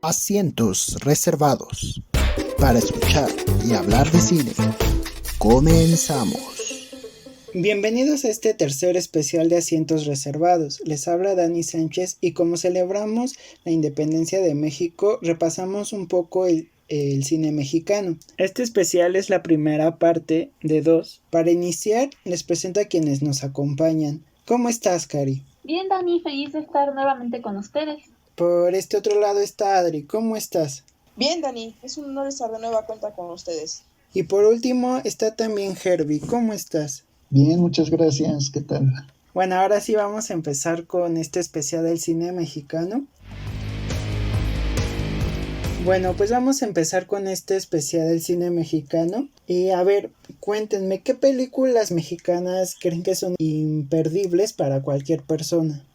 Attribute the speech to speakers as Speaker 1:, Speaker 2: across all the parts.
Speaker 1: Asientos reservados para escuchar y hablar de cine. Comenzamos. Bienvenidos a este tercer especial de Asientos Reservados. Les habla Dani Sánchez y como celebramos la independencia de México, repasamos un poco el cine mexicano. Este especial es la primera parte de dos. Para iniciar, les presento a quienes nos acompañan. ¿Cómo estás, Cari?
Speaker 2: Bien, Dani, feliz de estar nuevamente con ustedes.
Speaker 1: Por este otro lado está Adri. ¿Cómo estás?
Speaker 3: Bien, Dani, es un honor estar de nueva cuenta con ustedes.
Speaker 1: Y por último está también Herbie. ¿Cómo estás?
Speaker 4: Bien, muchas gracias. ¿Qué tal?
Speaker 1: Bueno, ahora sí vamos a empezar con este especial del cine mexicano. Bueno, pues vamos a empezar con este especial del cine mexicano. Y a ver, cuéntenme, ¿qué películas mexicanas creen que son imperdibles para cualquier persona?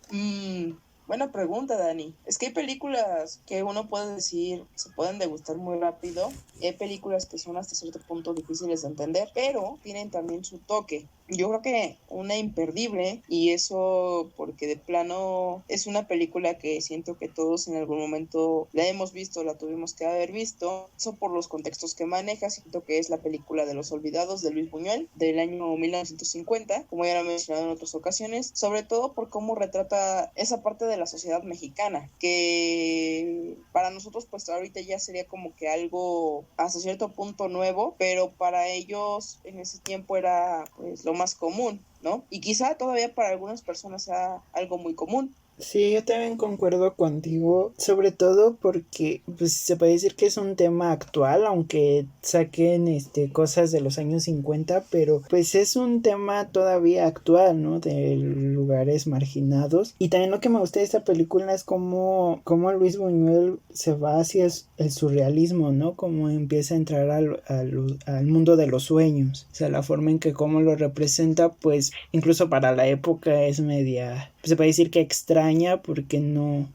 Speaker 3: Buena pregunta, Dani. Es que hay películas que uno puede decir se pueden degustar muy rápido. Y hay películas que son hasta cierto punto difíciles de entender, pero tienen también su toque. Yo creo que una imperdible, y eso porque de plano es una película que siento que todos en algún momento la hemos visto, la tuvimos que haber visto. Eso por los contextos que maneja, siento que es la película de Los Olvidados de Luis Buñuel, del año 1950, como ya lo he mencionado en otras ocasiones, sobre todo por cómo retrata esa parte de la sociedad mexicana, que para nosotros pues ahorita ya sería como que algo hasta cierto punto nuevo, pero para ellos en ese tiempo era pues lo más común, ¿no? Y quizá todavía para algunas personas sea algo muy común.
Speaker 1: Sí, yo también concuerdo contigo, sobre todo porque pues se puede decir que es un tema actual, aunque saquen cosas de los años 50, pero pues es un tema todavía actual, ¿no? De lugares marginados. Y también lo que me gusta de esta película es cómo Luis Buñuel se va hacia el surrealismo, ¿no? Cómo empieza a entrar al mundo de los sueños. O sea, la forma en que cómo lo representa, pues incluso para la época es media, se puede decir que extraña, porque no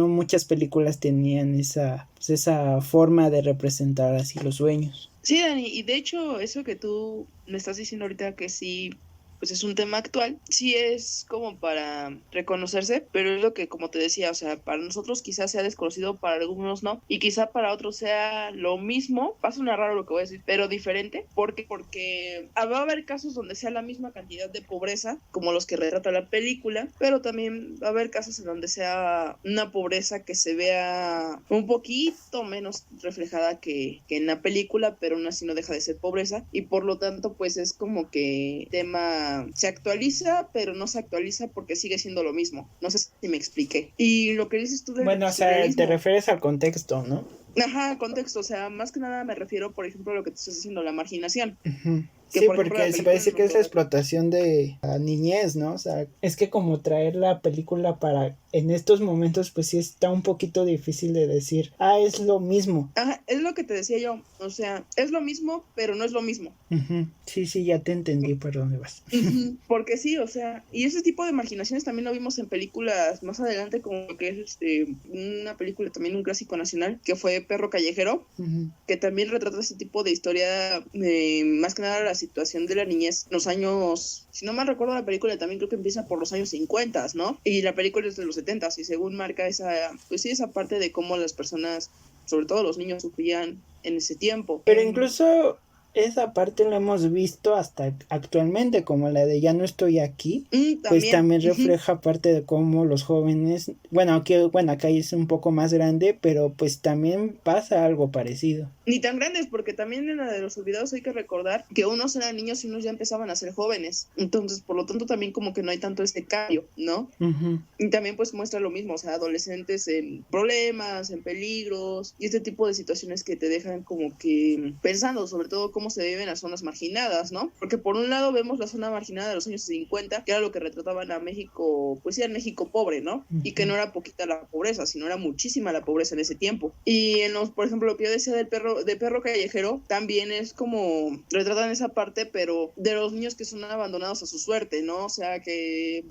Speaker 1: muchas películas tenían esa forma de representar así los sueños.
Speaker 3: Sí, Dani, y de hecho eso que tú me estás diciendo ahorita que sí, pues es un tema actual, sí es como para reconocerse, pero es lo que, como te decía, o sea, para nosotros quizás sea desconocido, para algunos no, y quizá para otros sea lo mismo, va a sonar raro lo que voy a decir, pero diferente, porque va a haber casos donde sea la misma cantidad de pobreza, como los que retrata la película, pero también va a haber casos en donde sea una pobreza que se vea un poquito menos reflejada que en la película, pero aún así no deja de ser pobreza, y por lo tanto, pues es como que tema se actualiza, pero no se actualiza porque sigue siendo lo mismo. No sé si me expliqué. Y lo que dices tú del
Speaker 1: bueno, o sea, te refieres al contexto, ¿no?
Speaker 3: Ajá, contexto, o sea, más que nada me refiero, por ejemplo, a lo que te estás diciendo, la marginación.
Speaker 1: Uh-huh. Sí, porque se puede decir que es la explotación de la niñez, ¿no? O sea, es que como traer la película para en estos momentos, pues sí está un poquito difícil de decir, es lo mismo.
Speaker 3: Ajá, es lo que te decía yo, o sea, es lo mismo, pero no es lo mismo.
Speaker 1: Uh-huh. Sí, ya te entendí por dónde vas.
Speaker 3: Uh-huh. Porque sí, o sea, y ese tipo de marginaciones también lo vimos en películas más adelante, como que es una película también un clásico nacional, que fue Perro Callejero, uh-huh, que también retrata ese tipo de historia, más que nada la situación de la niñez, los años, si no mal recuerdo la película también creo que empieza por los años 50, ¿no? Y la película es de los 70 y según marca esa, pues sí, esa parte de cómo las personas, sobre todo los niños, sufrían en ese tiempo.
Speaker 1: Pero incluso esa parte lo hemos visto hasta actualmente, como la de Ya no estoy aquí, pues también refleja uh-huh, parte de cómo los jóvenes, acá es un poco más grande, pero pues también pasa algo parecido.
Speaker 3: Ni tan grandes, porque también en la de Los Olvidados hay que recordar que unos eran niños y unos ya empezaban a ser jóvenes, entonces por lo tanto también como que no hay tanto este cambio, ¿no? Uh-huh. Y también pues muestra lo mismo, o sea, adolescentes en problemas, en peligros, y este tipo de situaciones que te dejan como que pensando sobre todo cómo se viven las zonas marginadas, ¿no? Porque por un lado vemos la zona marginada de los años 50, que era lo que retrataban a México, pues sí, al México pobre, ¿no? Uh-huh. Y que no era poquita la pobreza, sino era muchísima la pobreza en ese tiempo. Y en los, por ejemplo, lo que yo decía de Perro Callejero, también es como retratan esa parte, pero de los niños que son abandonados a su suerte, ¿no? O sea, que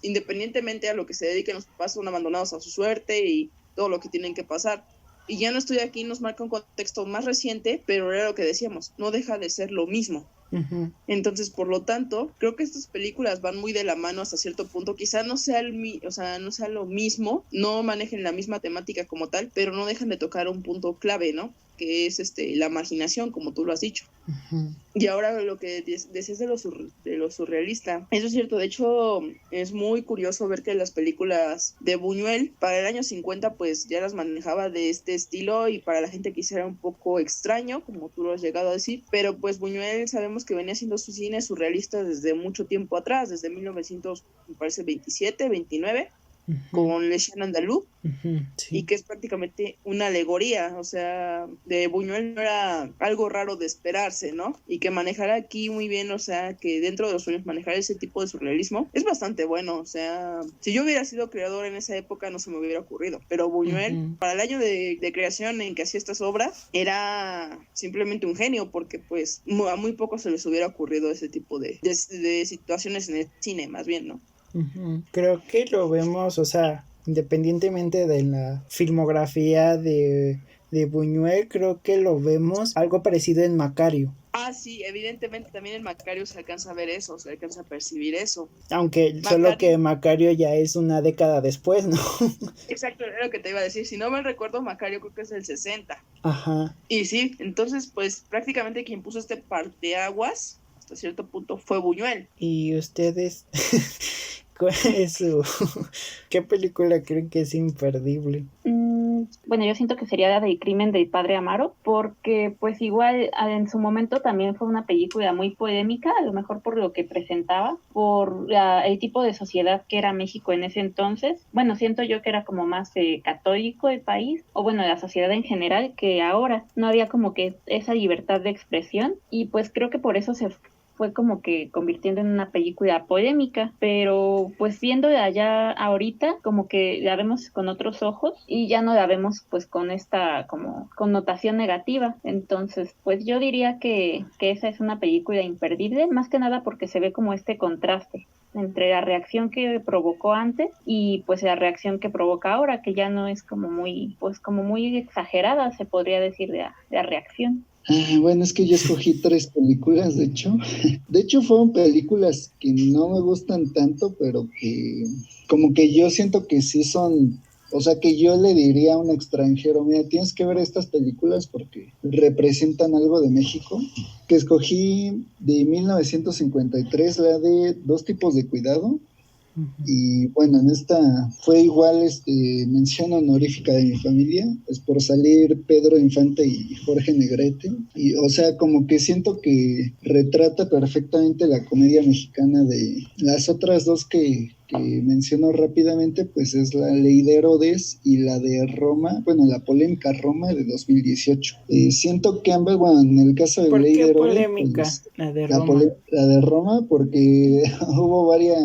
Speaker 3: independientemente a lo que se dediquen los papás son abandonados a su suerte y todo lo que tienen que pasar. Y Ya no estoy aquí nos marca un contexto más reciente, pero era lo que decíamos, no deja de ser lo mismo.
Speaker 1: Ujú.
Speaker 3: Entonces, por lo tanto, creo que estas películas van muy de la mano hasta cierto punto. Quizá no sea o sea, no sea lo mismo, no manejen la misma temática como tal, pero no dejan de tocar un punto clave, ¿no? Que es la marginación, como tú lo has dicho.
Speaker 1: Ujú.
Speaker 3: Y ahora lo que decías de lo surrealista, eso es cierto. De hecho, es muy curioso ver que las películas de Buñuel para el año 50 pues ya las manejaba de este estilo, y para la gente quizá era un poco extraño, como tú lo has llegado a decir, pero pues Buñuel sabemos que venía haciendo su cine surrealista desde mucho tiempo atrás, desde 1900, me parece 27, 29,
Speaker 1: Ujú.
Speaker 3: con Le Chien Andalou,
Speaker 1: Ujú.
Speaker 3: y
Speaker 1: Sí.
Speaker 3: que es prácticamente una alegoría. O sea, de Buñuel no era algo raro de esperarse, ¿no? Y que manejara aquí muy bien, o sea, que dentro de los sueños manejar ese tipo de surrealismo es bastante bueno. O sea, si yo hubiera sido creador en esa época no se me hubiera ocurrido, pero Buñuel,
Speaker 1: Ujú.
Speaker 3: para el año de creación en que hacía estas obras, era simplemente un genio, porque pues a muy pocos se les hubiera ocurrido ese tipo de situaciones en el cine, más bien, ¿no?
Speaker 1: Ujú. Creo que lo vemos, o sea, independientemente de la filmografía de Buñuel, creo que lo vemos algo parecido en Macario.
Speaker 3: Ah, sí, evidentemente también en Macario se alcanza a ver eso, se alcanza a percibir eso.
Speaker 1: Aunque solo
Speaker 3: Macario,
Speaker 1: que Macario ya es una década después, ¿no?
Speaker 3: exacto, era lo que te iba a decir. Si no mal recuerdo, Macario creo que es del 60.
Speaker 1: Ajá.
Speaker 3: Y sí, entonces, pues prácticamente quien puso este parteaguas hasta cierto punto fue Buñuel.
Speaker 1: ¿Y ustedes cuál es su qué película creen que es imperdible?
Speaker 2: Bueno, yo siento que sería la del crimen del padre Amaro, porque pues igual en su momento también fue una película muy polémica, a lo mejor por lo que presentaba, por el tipo de sociedad que era México en ese entonces. Bueno, siento yo que era como más católico el país, o bueno, la sociedad en general, que ahora no había como que esa libertad de expresión, y pues creo que por eso se fue como que convirtiendo en una película polémica, pero pues viéndola ya ahorita como que la vemos con otros ojos y ya no la vemos pues con esta como connotación negativa. Entonces pues yo diría que esa es una película imperdible, más que nada porque se ve como este contraste entre la reacción que provocó antes y pues la reacción que provoca ahora, que ya no es como muy, pues como muy exagerada, se podría decir, de la reacción.
Speaker 4: Bueno, es que yo escogí tres películas, de hecho. De hecho, fueron películas que no me gustan tanto, pero que como que yo siento que sí son, o sea, que yo le diría a un extranjero, mira, tienes que ver estas películas porque representan algo de México. Que escogí de 1953, la de Dos tipos de cuidado.
Speaker 1: Ujú.
Speaker 4: Y bueno, en esta fue igual mención honorífica de mi familia, es por salir Pedro Infante y Jorge Negrete. Y o sea, como que siento que retrata perfectamente la comedia mexicana. De las otras dos que menciono rápidamente, pues es la Ley de Herodes y la de Roma, bueno, la polémica Roma de 2018. Siento que ambas, bueno, en el caso de
Speaker 1: ¿Por
Speaker 4: Ley
Speaker 1: qué
Speaker 4: de Herodes,
Speaker 1: polémica
Speaker 4: pues
Speaker 1: la de Roma?
Speaker 4: la de Roma, porque hubo varias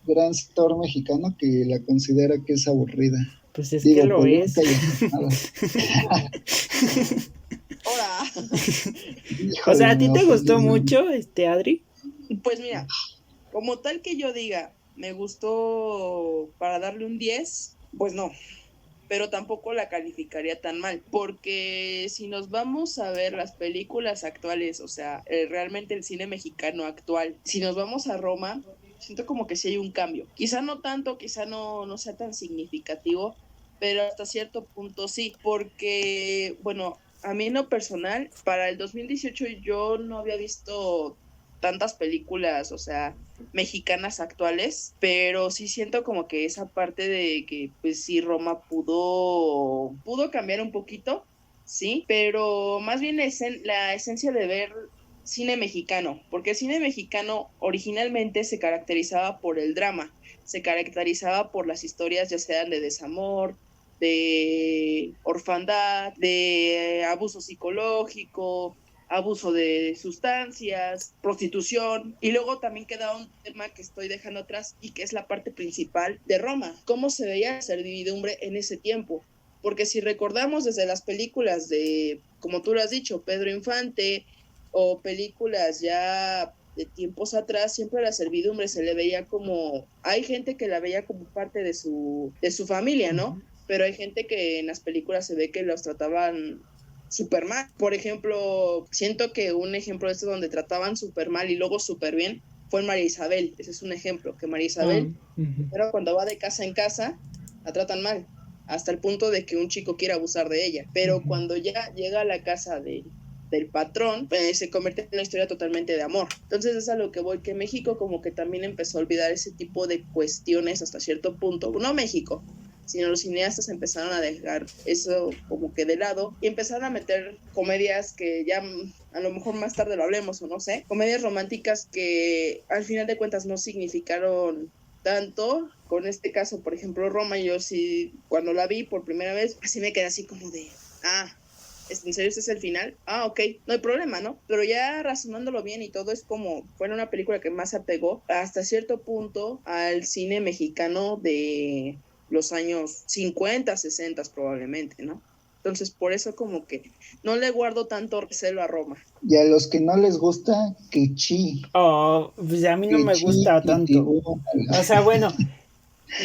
Speaker 4: gran sector mexicano que la considera que es aburrida.
Speaker 1: Pues es que
Speaker 4: Digo,
Speaker 1: lo
Speaker 4: polémica
Speaker 1: es.
Speaker 4: y afanada.
Speaker 3: Ahora,
Speaker 1: O sea,
Speaker 4: Híjole,
Speaker 1: ¿a ti
Speaker 4: me
Speaker 1: te gustó
Speaker 4: ofendieron.
Speaker 1: mucho Adri?
Speaker 3: pues mira, como tal que yo diga, me gustó para darle un 10, pues no, pero tampoco la calificaría tan mal, porque si nos vamos a ver las películas actuales, o sea, realmente el cine mexicano actual, si nos vamos a Roma, siento como que sí hay un cambio. Quizá no tanto, quizá no sea tan significativo, pero hasta cierto punto sí, porque, bueno, a mí en lo personal, para el 2018 yo no había visto tantas películas, o sea, mexicanas actuales, pero sí siento como que esa parte de que pues sí Roma pudo cambiar un poquito, sí, pero más bien la esencia de ver cine mexicano, porque el cine mexicano originalmente se caracterizaba por el drama, se caracterizaba por las historias ya sean de desamor, de orfandad, de abuso psicológico, abuso de sustancias, prostitución, y luego también queda un tema que estoy dejando atrás y que es la parte principal de Roma, cómo se veía la servidumbre en ese tiempo, porque si recordamos desde las películas de, como tú lo has dicho, Pedro Infante, o películas ya de tiempos atrás, siempre a la servidumbre se le veía como, hay gente que la veía como parte de su familia, ¿no? Pero hay gente que en las películas se ve que los trataban súper mal. Por ejemplo, siento que un ejemplo de esto donde trataban súper mal y luego súper bien fue en María Isabel. Ese es un ejemplo, que María Isabel, pero cuando va de casa en casa, la tratan mal, hasta el punto de que un chico quiere abusar de ella. Pero cuando ya llega a la casa del patrón, pues, se convierte en una historia totalmente de amor. Entonces es a lo que voy, que México como que también empezó a olvidar ese tipo de cuestiones hasta cierto punto. No México, sino los cineastas empezaron a dejar eso como que de lado y empezaron a meter comedias que ya a lo mejor más tarde lo hablemos o no sé, comedias románticas que al final de cuentas no significaron tanto. Con este caso, por ejemplo, Roma, yo sí, cuando la vi por primera vez, así me quedé así como de, ¿en serio este es el final? Ok, no hay problema, ¿no? Pero ya razonándolo bien y todo, es como, fue una película que más se apegó hasta cierto punto al cine mexicano de los años 50, 60 probablemente, ¿no? Entonces, por eso como que no le guardo tanto recelo a Roma.
Speaker 4: Y a los que no les gusta, que chi.
Speaker 1: Pues a mí no me gusta tanto. O sea, bueno,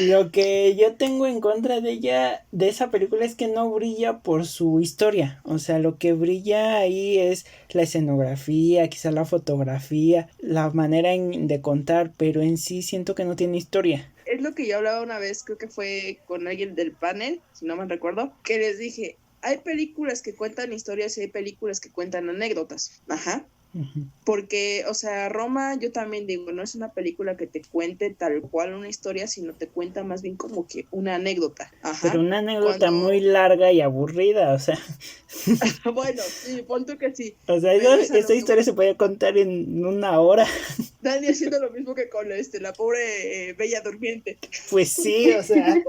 Speaker 1: lo que yo tengo en contra de ella, de esa película, es que no brilla por su historia. O sea, lo que brilla ahí es la escenografía, quizá la fotografía, la manera de contar, pero en sí siento que no tiene historia.
Speaker 3: Es lo que yo hablaba una vez, creo que fue con alguien del panel, si no me recuerdo, que les dije, hay películas que cuentan historias y hay películas que cuentan anécdotas. Porque, o sea, Roma, yo también digo, no es una película que te cuente tal cual una historia, sino te cuenta más bien como que una anécdota.
Speaker 1: Pero una anécdota muy larga y aburrida, o sea.
Speaker 3: Bueno, sí, punto que sí.
Speaker 1: O sea, esta historia se puede contar en 1 hora.
Speaker 3: Dani haciendo lo mismo que con la pobre Bella Durmiente.
Speaker 1: Pues sí, o sea.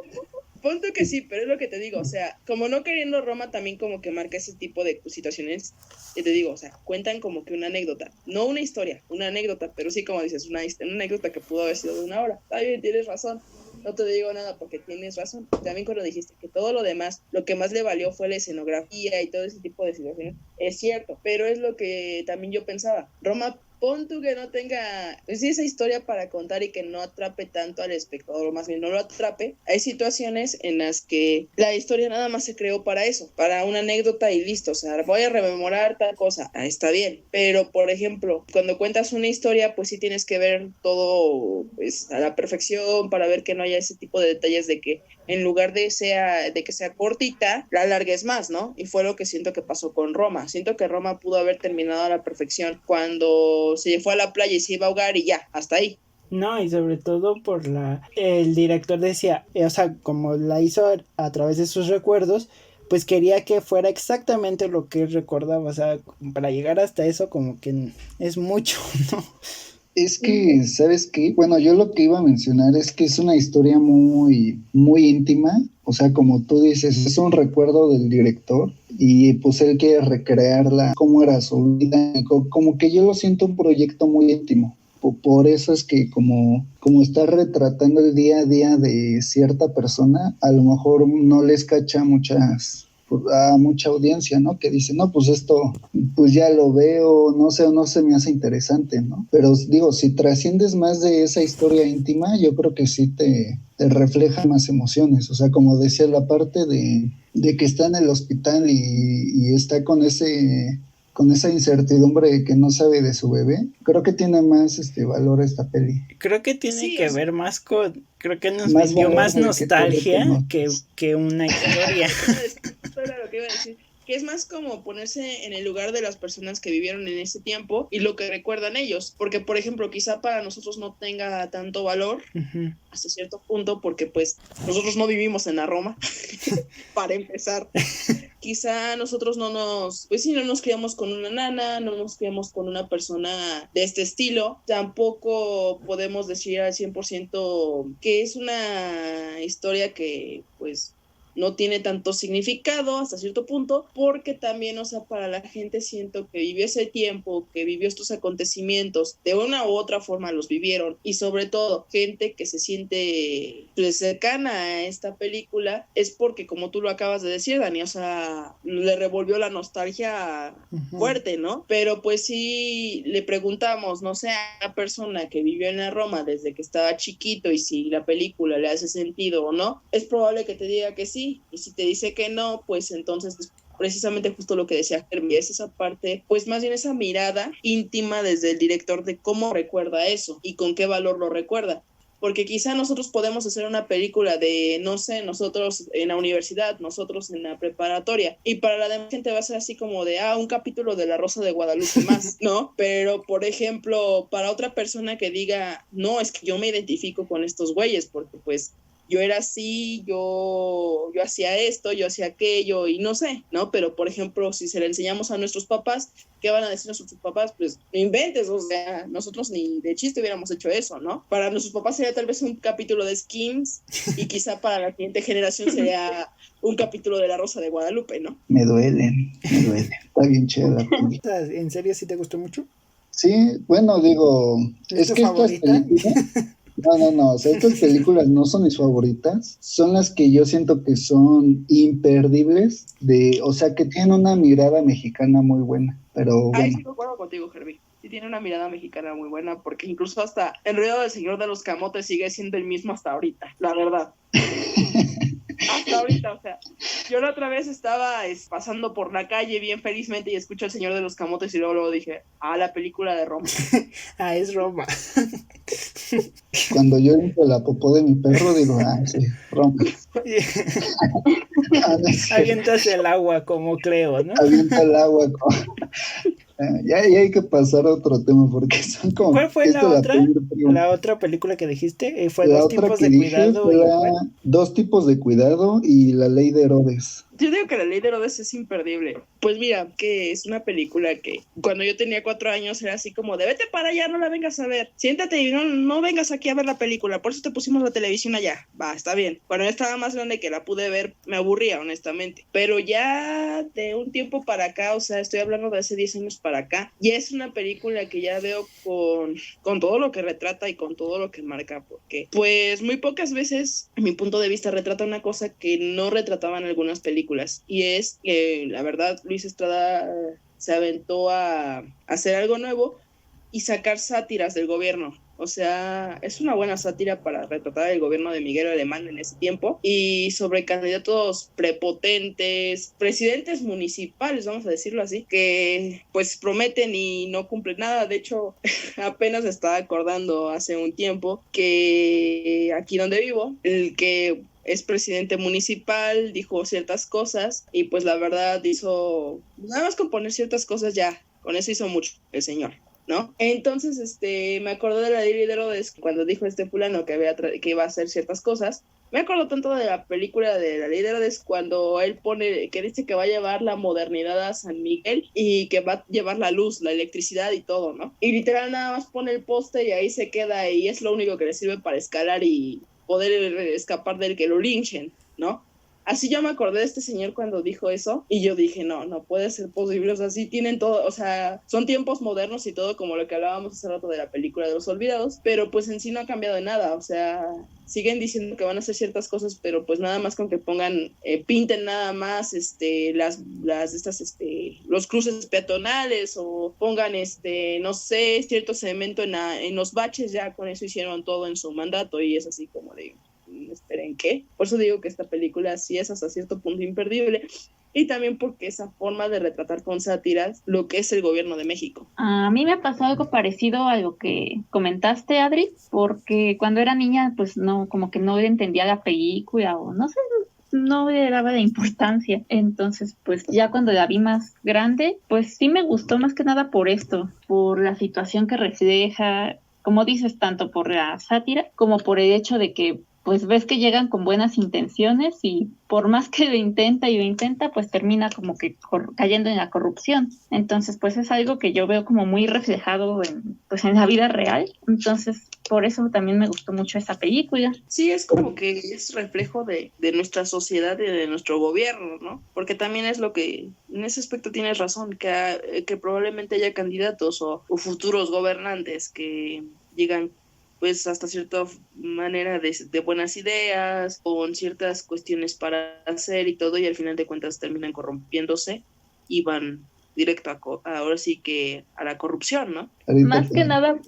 Speaker 3: Punto que sí, pero es lo que te digo, o sea, como no queriendo Roma también como que marca ese tipo de situaciones, y te digo, o sea, cuentan como que una anécdota, no una historia, una anécdota, pero sí como dices, una anécdota que pudo haber sido de 1 hora. Está bien, tienes razón, no te digo nada porque tienes razón. También cuando dijiste que todo lo demás, lo que más le valió fue la escenografía y todo ese tipo de situaciones, es cierto, pero es lo que también yo pensaba. Roma, pon tú que no tenga, pues sí, esa historia para contar y que no atrape tanto al espectador, o más bien no lo atrape. Hay situaciones en las que la historia nada más se creó para eso, para una anécdota y listo, o sea, voy a rememorar tal cosa, está bien, pero por ejemplo, cuando cuentas una historia, pues sí tienes que ver todo pues a la perfección para ver que no haya ese tipo de detalles de que en lugar de que sea cortita, la alargues más, ¿no? Y fue lo que siento que pasó con Roma. Siento que Roma pudo haber terminado a la perfección cuando se fue a la playa y se iba a ahogar y ya, hasta ahí.
Speaker 1: No, y sobre todo el director decía, o sea, como la hizo a través de sus recuerdos, pues quería que fuera exactamente lo que él recordaba, o sea, para llegar hasta eso como que es mucho, ¿no?
Speaker 4: Es que, ¿sabes qué? Bueno, yo lo que iba a mencionar es que es una historia muy, muy íntima, o sea, como tú dices, es un recuerdo del director y pues él quiere recrearla, cómo era su vida, como que yo lo siento un proyecto muy íntimo. Por eso es que como está retratando el día a día de cierta persona, a lo mejor no les cacha a mucha audiencia, ¿no? Que dice, no, pues esto, pues ya lo veo, no sé, o no se me hace interesante, ¿no? Pero digo, si trasciendes más de esa historia íntima, yo creo que sí te refleja más emociones. O sea, como decía, la parte de que está en el hospital y está con esa incertidumbre de que no sabe de su bebé, creo que tiene más valor esta peli.
Speaker 1: Creo que tiene que ver más con, creo que nos vendió más nostalgia que una historia.
Speaker 3: Eso era lo que iba a decir, que es más como ponerse en el lugar de las personas que vivieron en ese tiempo y lo que recuerdan ellos, porque por ejemplo quizá para nosotros no tenga tanto valor hasta cierto punto, porque pues nosotros no vivimos en la Roma para empezar. Quizá nosotros no nos criamos con una nana, no nos criamos con una persona de este estilo, tampoco podemos decir al 100% que es una historia que pues no tiene tanto significado hasta cierto punto, porque también, o sea, para la gente siento que vivió ese tiempo, que vivió estos acontecimientos, de una u otra forma los vivieron, y sobre todo gente que se siente pues, cercana a esta película, es porque, como tú lo acabas de decir, Dani, o sea, le revolvió la nostalgia fuerte, ¿no? Pero pues sí le preguntamos, no sé, a una persona que vivió en la Roma desde que estaba chiquito y si la película le hace sentido o no, es probable que te diga que sí, y si te dice que no, pues entonces es precisamente justo lo que decía Herbie, es esa parte, pues más bien esa mirada íntima desde el director de cómo recuerda eso y con qué valor lo recuerda. Porque quizá nosotros podemos hacer una película de, no sé, nosotros en la universidad, nosotros en la preparatoria, y para la demás gente va a ser así como de, un capítulo de La Rosa de Guadalupe más, ¿no? Pero, por ejemplo, para otra persona que diga, no, es que yo me identifico con estos güeyes, porque pues yo era así, yo hacía esto, yo hacía aquello, y no sé, ¿no? Pero, por ejemplo, si se le enseñamos a nuestros papás, ¿qué van a decir nuestros papás? Pues no inventes, o sea, nosotros ni de chiste hubiéramos hecho eso, ¿no? Para nuestros papás sería tal vez un capítulo de Skins, y quizá para la siguiente generación sería un capítulo de La Rosa de Guadalupe, ¿no?
Speaker 4: Me duelen. Está bien chévere.
Speaker 1: ¿En serio sí te gustó mucho?
Speaker 4: Sí, bueno, digo,
Speaker 1: ¿Es tu
Speaker 4: que estas
Speaker 1: favorita?
Speaker 4: películas... No, o sea, estas películas no son mis favoritas, son las que yo siento que son imperdibles, o sea, que tienen una mirada mexicana muy buena, pero bueno.
Speaker 3: Ahí sí concuerdo contigo, Herbie. Sí tiene una mirada mexicana muy buena, porque incluso hasta el ruido del Señor de los Camotes sigue siendo el mismo hasta ahorita, la verdad. Hasta ahorita, o sea, yo la otra vez estaba pasando por la calle bien felizmente y escucho El Señor de los Camotes y luego dije, la película de Roma.
Speaker 1: Es Roma.
Speaker 4: Cuando yo entro la popó de mi perro, digo, sí, Roma.
Speaker 1: Avientas el agua como Cleo, ¿no?
Speaker 4: Avienta el agua. Ya hay que pasar a otro tema porque son como...
Speaker 1: ¿Cuál fue la otra? La otra película que dijiste fue
Speaker 4: la
Speaker 1: Dos
Speaker 4: otra
Speaker 1: tipos
Speaker 4: que
Speaker 1: de
Speaker 4: dije
Speaker 1: cuidado.
Speaker 4: fue
Speaker 1: y
Speaker 4: Dos tipos de cuidado y La Ley de Herodes.
Speaker 3: Yo digo que La Ley de Herodes es imperdible. Pues mira, que es una película que cuando yo tenía 4 años era así como de vete para allá, no la vengas a ver. Siéntate y no vengas aquí a ver la película. Por eso te pusimos la televisión allá. Va, está bien. Cuando yo estaba más grande que la pude ver, me aburría, honestamente. Pero ya de un tiempo para acá, o sea, estoy hablando de hace 10 años para acá, ya es una película que ya veo con todo lo que retrata y con todo lo que marca. Porque, pues, muy pocas veces, a mi punto de vista, retrata una cosa que no retrataban algunas películas. Y es que, la verdad, Luis Estrada se aventó a hacer algo nuevo y sacar sátiras del gobierno. O sea, es una buena sátira para retratar el gobierno de Miguel Alemán en ese tiempo y sobre candidatos prepotentes, presidentes municipales, vamos a decirlo así, que pues prometen y no cumplen nada. De hecho, apenas estaba acordando hace un tiempo que aquí donde vivo, el que es presidente municipal dijo ciertas cosas y pues la verdad hizo, nada más con poner ciertas cosas ya, con eso hizo mucho el señor, ¿no? Entonces, me acordé de La Ley de Herodes cuando dijo fulano que iba a hacer ciertas cosas. Me acuerdo tanto de la película de La Ley de Herodes cuando él que dice que va a llevar la modernidad a San Miguel y que va a llevar la luz, la electricidad y todo, ¿no? Y literal nada más pone el poste y ahí se queda y es lo único que le sirve para escalar y poder escapar del que lo linchen, ¿no? Así yo me acordé de este señor cuando dijo eso y yo dije, no puede ser posible, o sea, sí tienen todo, o sea, son tiempos modernos y todo como lo que hablábamos hace rato de la película de Los Olvidados, pero pues en sí no ha cambiado de nada, o sea, siguen diciendo que van a hacer ciertas cosas, pero pues nada más con que pongan, pinten nada más, los cruces peatonales o pongan, no sé, cierto cemento en los baches, ya con eso hicieron todo en su mandato y es así como de... esperen, ¿qué? Por eso digo que esta película sí es hasta cierto punto imperdible y también porque esa forma de retratar con sátiras lo que es el gobierno de México.
Speaker 2: A mí me ha pasado algo parecido a lo que comentaste, Adri, porque cuando era niña pues no, como que no entendía la película o no sé, no le daba la importancia. Entonces, pues ya cuando la vi más grande, pues sí me gustó más que nada por esto, por la situación que refleja, como dices, tanto por la sátira como por el hecho de que pues ves que llegan con buenas intenciones y por más que lo intenta, pues termina como que cayendo en la corrupción. Entonces, pues es algo que yo veo como muy reflejado en la vida real. Entonces, por eso también me gustó mucho esa película.
Speaker 3: Sí, es como que es reflejo de nuestra sociedad y de nuestro gobierno, ¿no? Porque también es lo que, en ese aspecto tienes razón, que probablemente haya candidatos o futuros gobernantes que llegan pues hasta cierta manera de buenas ideas, con ciertas cuestiones para hacer y todo, y al final de cuentas terminan corrompiéndose y van directo ahora sí que a la corrupción, ¿no?
Speaker 2: Más que nada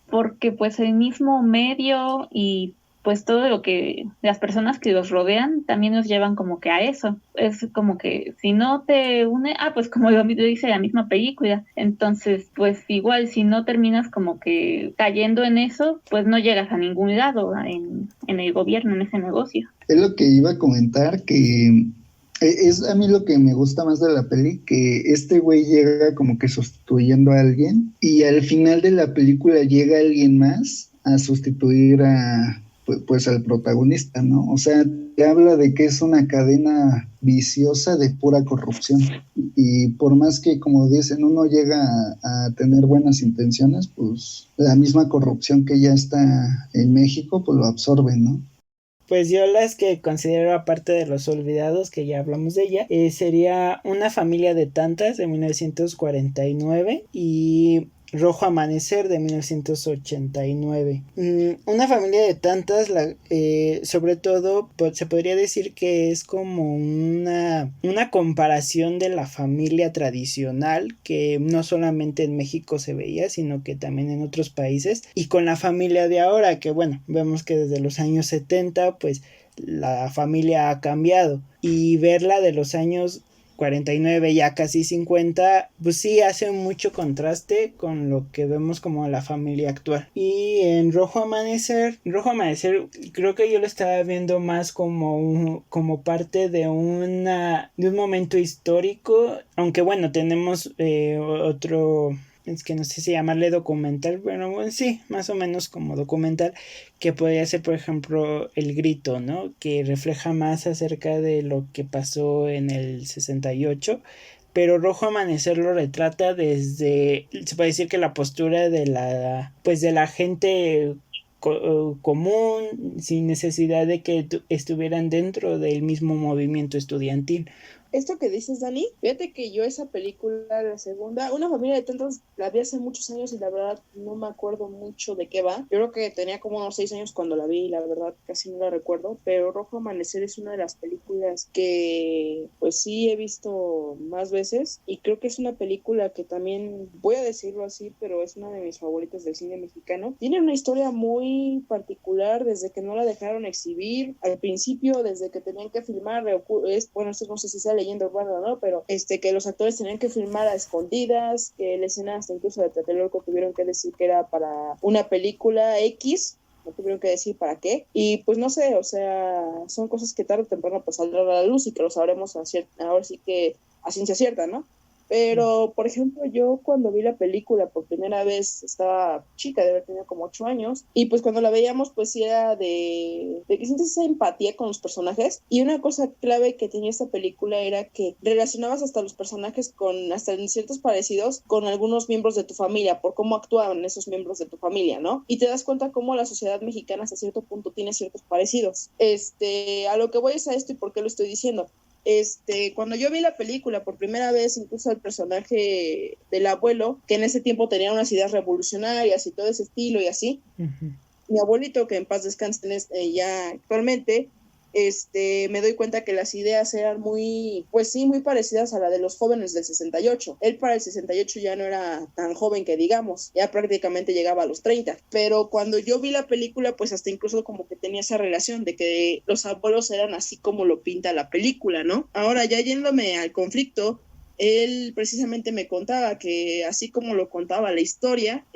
Speaker 2: porque pues el mismo medio y pues todo lo que las personas que los rodean también nos llevan como que a eso. Es como que si no te une, pues como lo dice la misma película, entonces pues igual si no terminas como que cayendo en eso, pues no llegas a ningún lado en el gobierno, en ese negocio.
Speaker 4: Es lo que iba a comentar, que es a mí lo que me gusta más de la peli, que este güey llega como que sustituyendo a alguien y al final de la película llega alguien más a sustituir a pues al protagonista, ¿no? O sea, te habla de que es una cadena viciosa de pura corrupción y por más que, como dicen, uno llega a tener buenas intenciones, pues la misma corrupción que ya está en México, pues lo absorbe, ¿no?
Speaker 1: Pues yo las que considero aparte de Los Olvidados, que ya hablamos de ella, sería Una familia de tantas de 1949 y Rojo Amanecer de 1989. Una familia de tantas, sobre todo, pues, se podría decir que es como una comparación de la familia tradicional que no solamente en México se veía, sino que también en otros países, y con la familia de ahora, que bueno, vemos que desde los años 70 pues la familia ha cambiado, y verla de los años 49 ya casi 50, pues sí hace mucho contraste con lo que vemos como la familia actual. Y en Rojo Amanecer creo que yo lo estaba viendo más como parte de un momento histórico, aunque bueno, tenemos otro, es que no sé si llamarle documental, pero bueno, sí, más o menos como documental, que podría ser, por ejemplo, El Grito, ¿no? Que refleja más acerca de lo que pasó en el 68, pero Rojo Amanecer lo retrata desde, se puede decir que la postura de la gente común, sin necesidad de que estuvieran dentro del mismo movimiento estudiantil.
Speaker 3: Esto que dices, Dani, fíjate que yo esa película, la segunda, Una familia de tantos, la vi hace muchos años y la verdad no me acuerdo mucho de qué va. Yo creo que tenía como unos 6 años cuando la vi y la verdad casi no la recuerdo, pero Rojo Amanecer es una de las películas que pues sí he visto más veces y creo que es una película que también, voy a decirlo así, pero es una de mis favoritas del cine mexicano. Tiene una historia muy particular desde que no la dejaron exhibir al principio, desde que tenían que filmar, bueno, no sé si sale leyenda urbana, ¿no? Pero que los actores tenían que filmar a escondidas, que la escena hasta incluso de Tlatelolco tuvieron que decir que era para una película X, no tuvieron que decir para qué, y pues no sé, o sea, son cosas que tarde o temprano pues saldrán a la luz y que lo sabremos ahora sí que a ciencia cierta, ¿no? Pero, por ejemplo, yo cuando vi la película por primera vez estaba chica, de haber tenido como 8 años, y pues cuando la veíamos, pues sí era de que sientes esa empatía con los personajes. Y una cosa clave que tenía esta película era que relacionabas hasta los personajes hasta en ciertos parecidos con algunos miembros de tu familia, por cómo actuaban esos miembros de tu familia, ¿no? Y te das cuenta cómo la sociedad mexicana hasta cierto punto tiene ciertos parecidos. A lo que voy es a esto y por qué lo estoy diciendo. Cuando yo vi la película por primera vez, incluso el personaje del abuelo, que en ese tiempo tenía unas ideas revolucionarias y todo ese estilo y así, mi abuelito, que en paz descanse ya actualmente, me doy cuenta que las ideas eran muy parecidas a la de los jóvenes del 68. Él para el 68 ya no era tan joven que digamos, ya prácticamente llegaba a los 30, pero cuando yo vi la película, pues hasta incluso como que tenía esa relación de que los abuelos eran así como lo pinta la película, ¿no? Ahora ya yéndome al conflicto, él precisamente me contaba que así como lo contaba la historia,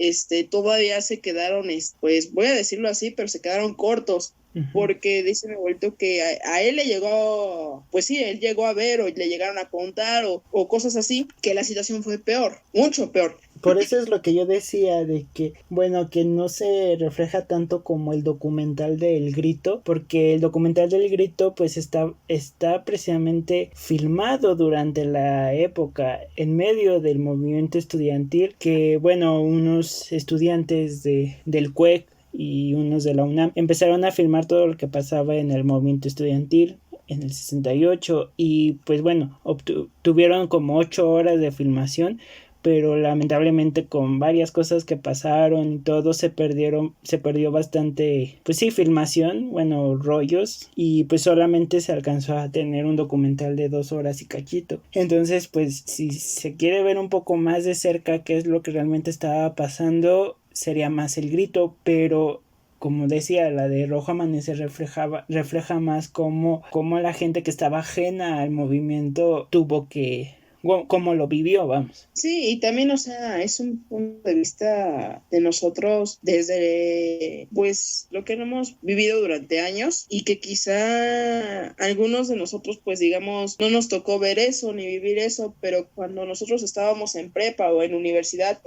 Speaker 3: todavía se quedaron, pues voy a decirlo así, pero se quedaron cortos, porque dice mi abuelito que a él le llegó, pues sí, él llegó a ver o le llegaron a contar o cosas así, que la situación fue peor, mucho peor.
Speaker 1: Por eso es lo que yo decía de que, bueno, que no se refleja tanto como el documental de El Grito, porque el documental del Grito pues está precisamente filmado durante la época, en medio del movimiento estudiantil, que bueno, unos estudiantes del CUEC y unos de la UNAM empezaron a filmar todo lo que pasaba en el movimiento estudiantil en el 68 y pues bueno, tuvieron como 8 horas de filmación, pero lamentablemente con varias cosas que pasaron y todo se perdió bastante, pues sí, filmación, bueno, rollos, y pues solamente se alcanzó a tener un documental de 2 horas y cachito. Entonces, pues si se quiere ver un poco más de cerca qué es lo que realmente estaba pasando, sería más El Grito, pero como decía, la de Rojo Amanecer refleja más cómo la gente que estaba ajena al movimiento tuvo que, cómo lo vivió, vamos.
Speaker 3: Sí, y también, o sea, es un punto de vista de nosotros desde, pues, lo que hemos vivido durante años y que quizá algunos de nosotros, pues, digamos, no nos tocó ver eso ni vivir eso, pero cuando nosotros estábamos en prepa o en universidad,